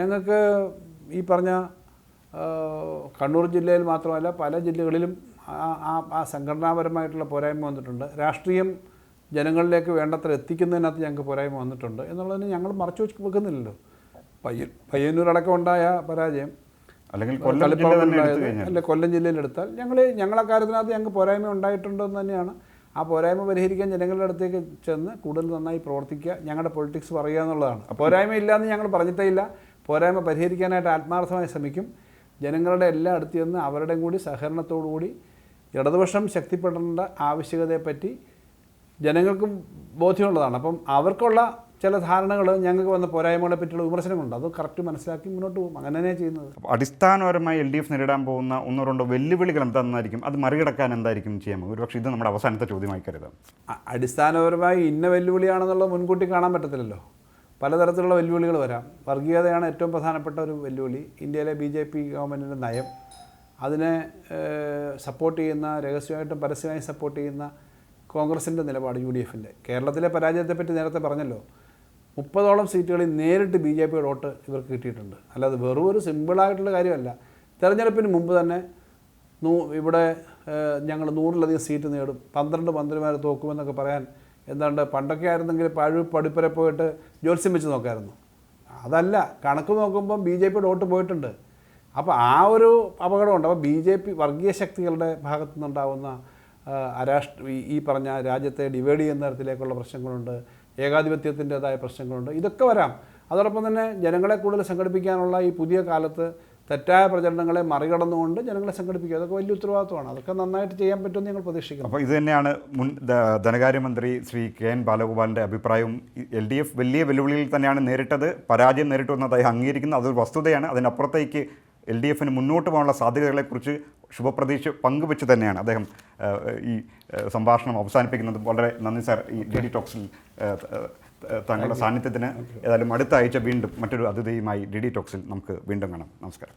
Speaker 2: ഞങ്ങൾക്ക് ഈ പറഞ്ഞ കണ്ണൂർ ജില്ലയിൽ മാത്രമല്ല പല ജില്ലകളിലും ആ സംഘടനാപരമായിട്ടുള്ള പോരായ്മ വന്നിട്ടുണ്ട്. രാഷ്ട്രീയം ജനങ്ങളിലേക്ക് വേണ്ടത്ര എത്തിക്കുന്നതിനകത്ത് ഞങ്ങൾക്ക് പോരായ്മ വന്നിട്ടുണ്ട് എന്നുള്ളതിന് ഞങ്ങൾ മറച്ചു വെക്കുന്നില്ലല്ലോ. പയ്യന്നൂരടക്കം ഉണ്ടായ പരാജയം
Speaker 1: അല്ലെങ്കിൽ
Speaker 2: കൊല്ലം ജില്ലയിലെടുത്താൽ ഞങ്ങളെ കാര്യത്തിനകത്ത് ഞങ്ങൾക്ക് പോരായ്മ ഉണ്ടായിട്ടുണ്ടെന്ന് തന്നെയാണ്. ആ പോരായ്മ പരിഹരിക്കാൻ ജനങ്ങളുടെ അടുത്തേക്ക് ചെന്ന് കൂടുതൽ നന്നായി പ്രവർത്തിക്കുക, ഞങ്ങളുടെ പൊളിറ്റിക്സ് പറയുക എന്നുള്ളതാണ്. പോരായ്മ ഇല്ലയെന്ന് ഞങ്ങൾ പറഞ്ഞിട്ടേ ഇല്ല. പോരായ്മ പരിഹരിക്കാനായിട്ട് ആത്മാർത്ഥമായി ശ്രമിക്കും. ജനങ്ങളുടെ എല്ലാ അടുത്ത് ചെന്ന് അവരുടെയും കൂടി സഹകരണത്തോടുകൂടി ഇടതുപക്ഷം ശക്തിപ്പെടേണ്ട ആവശ്യകതയെപ്പറ്റി ജനങ്ങൾക്കും ബോധ്യമുള്ളതാണ്. അപ്പം അവർക്കുള്ള ചില ധാരണകൾ ഞങ്ങൾക്ക് വന്ന പോരായ്മകളെ പറ്റിയുള്ള വിമർശനങ്ങളുണ്ട്. അത് കറക്റ്റ് മനസ്സിലാക്കി മുന്നോട്ട് പോകും. അങ്ങനെ തന്നെയാണ് ചെയ്യുന്നത്.
Speaker 1: അടിസ്ഥാനപരമായി LDF നേരിടാൻ പോകുന്ന ഒന്നോ രണ്ടോ വെല്ലുവിളികൾ എന്താണെന്നായിരിക്കും, അത് മറികടക്കാൻ എന്തായിരിക്കും ചെയ്യാൻ? ഒരുപക്ഷെ ഇത് നമ്മുടെ അവസാനത്തെ ചോദ്യമായി കരുതാം.
Speaker 2: അടിസ്ഥാനപരമായി ഇന്ന വെല്ലുവിളിയാണെന്നുള്ളത് മുൻകൂട്ടി കാണാൻ പറ്റത്തില്ലല്ലോ. പലതരത്തിലുള്ള വെല്ലുവിളികൾ വരാം. വർഗീയതയാണ് ഏറ്റവും പ്രധാനപ്പെട്ട ഒരു വെല്ലുവിളി. ഇന്ത്യയിലെ BJP ഗവൺമെൻറ്റിൻ്റെ നയം, അതിനെ സപ്പോർട്ട് ചെയ്യുന്ന, രഹസ്യമായിട്ടും പരസ്യമായും സപ്പോർട്ട് ചെയ്യുന്ന കോൺഗ്രസിൻ്റെ നിലപാട്, UDFൻ്റെ. കേരളത്തിലെ പരാജയത്തെപ്പറ്റി നേരത്തെ പറഞ്ഞല്ലോ. 30ഓളം സീറ്റുകളിൽ നേരിട്ട് BJPയുടെ വോട്ട് ഇവർക്ക് കിട്ടിയിട്ടുണ്ട്. അല്ലാതെ വെറും ഒരു സിമ്പിളായിട്ടുള്ള കാര്യമല്ല. തെരഞ്ഞെടുപ്പിന് മുമ്പ് തന്നെ ഇവിടെ ഞങ്ങൾ 100-ലധികം സീറ്റ് നേടും, 12 മന്ത്രിമാരെ തോക്കുമെന്നൊക്കെ പറയാൻ എന്താണ്ട് പണ്ടൊക്കെ ആയിരുന്നെങ്കിൽ പടിപ്പുര പോയിട്ട് ജ്യോത്സ്യം വെച്ച് നോക്കായിരുന്നു. അതല്ല, കണക്ക് നോക്കുമ്പം BJPയുടെ വോട്ട് പോയിട്ടുണ്ട്. അപ്പോൾ ആ ഒരു അപകടമുണ്ട്. അപ്പോൾ BJP വർഗീയ ശക്തികളുടെ ഭാഗത്തു നിന്നുണ്ടാകുന്ന ഈ പറഞ്ഞ രാജ്യത്തെ ഡിവൈഡ് ചെയ്യുന്ന തരത്തിലേക്കുള്ള പ്രശ്നങ്ങളുണ്ട്, ഏകാധിപത്യത്തിൻ്റെതായ പ്രശ്നങ്ങളുണ്ട്. ഇതൊക്കെ വരാം. അതോടൊപ്പം തന്നെ ജനങ്ങളെ കൂടുതൽ സംഘടിപ്പിക്കാനുള്ള ഈ പുതിയ കാലത്ത് തെറ്റായ പ്രചരണങ്ങളെ മറികടന്നുകൊണ്ട് ജനങ്ങളെ സംഘടിപ്പിക്കുക, അതൊക്കെ വലിയ ഉത്തരവാദിത്വമാണ്. അതൊക്കെ നന്നായിട്ട് ചെയ്യാൻ പറ്റുമെന്ന് ഞങ്ങൾ പ്രതീക്ഷിക്കുന്നു.
Speaker 1: അപ്പോൾ ഇത് തന്നെയാണ് മുൻ ധനകാര്യമന്ത്രി ശ്രീ KN ബാലഗോപാലിൻ്റെ അഭിപ്രായവും. LDF വലിയ വെല്ലുവിളിയിൽ തന്നെയാണ് നേരിട്ടത്, പരാജയം നേരിട്ടു എന്ന് അദ്ദേഹം അംഗീകരിക്കുന്നു. അതൊരു വസ്തുതയാണ്. അതിനപ്പുറത്തേക്ക് LDFന് മുന്നോട്ട് പോകാനുള്ള സാധ്യതകളെക്കുറിച്ച് ശുഭപ്രതീക്ഷ പങ്കുവെച്ച് തന്നെയാണ് അദ്ദേഹം ഈ സംഭാഷണം അവസാനിപ്പിക്കുന്നത്. വളരെ നന്ദി സാർ, ഈ DD ടോക്സിൽ താങ്കളുടെ സാന്നിധ്യത്തിന്. ഏതായാലും അടുത്ത ആഴ്ച വീണ്ടും മറ്റൊരു അതിഥിയുമായി DD ടോക്സിൽ നമുക്ക് വീണ്ടും കാണാം. നമസ്കാരം.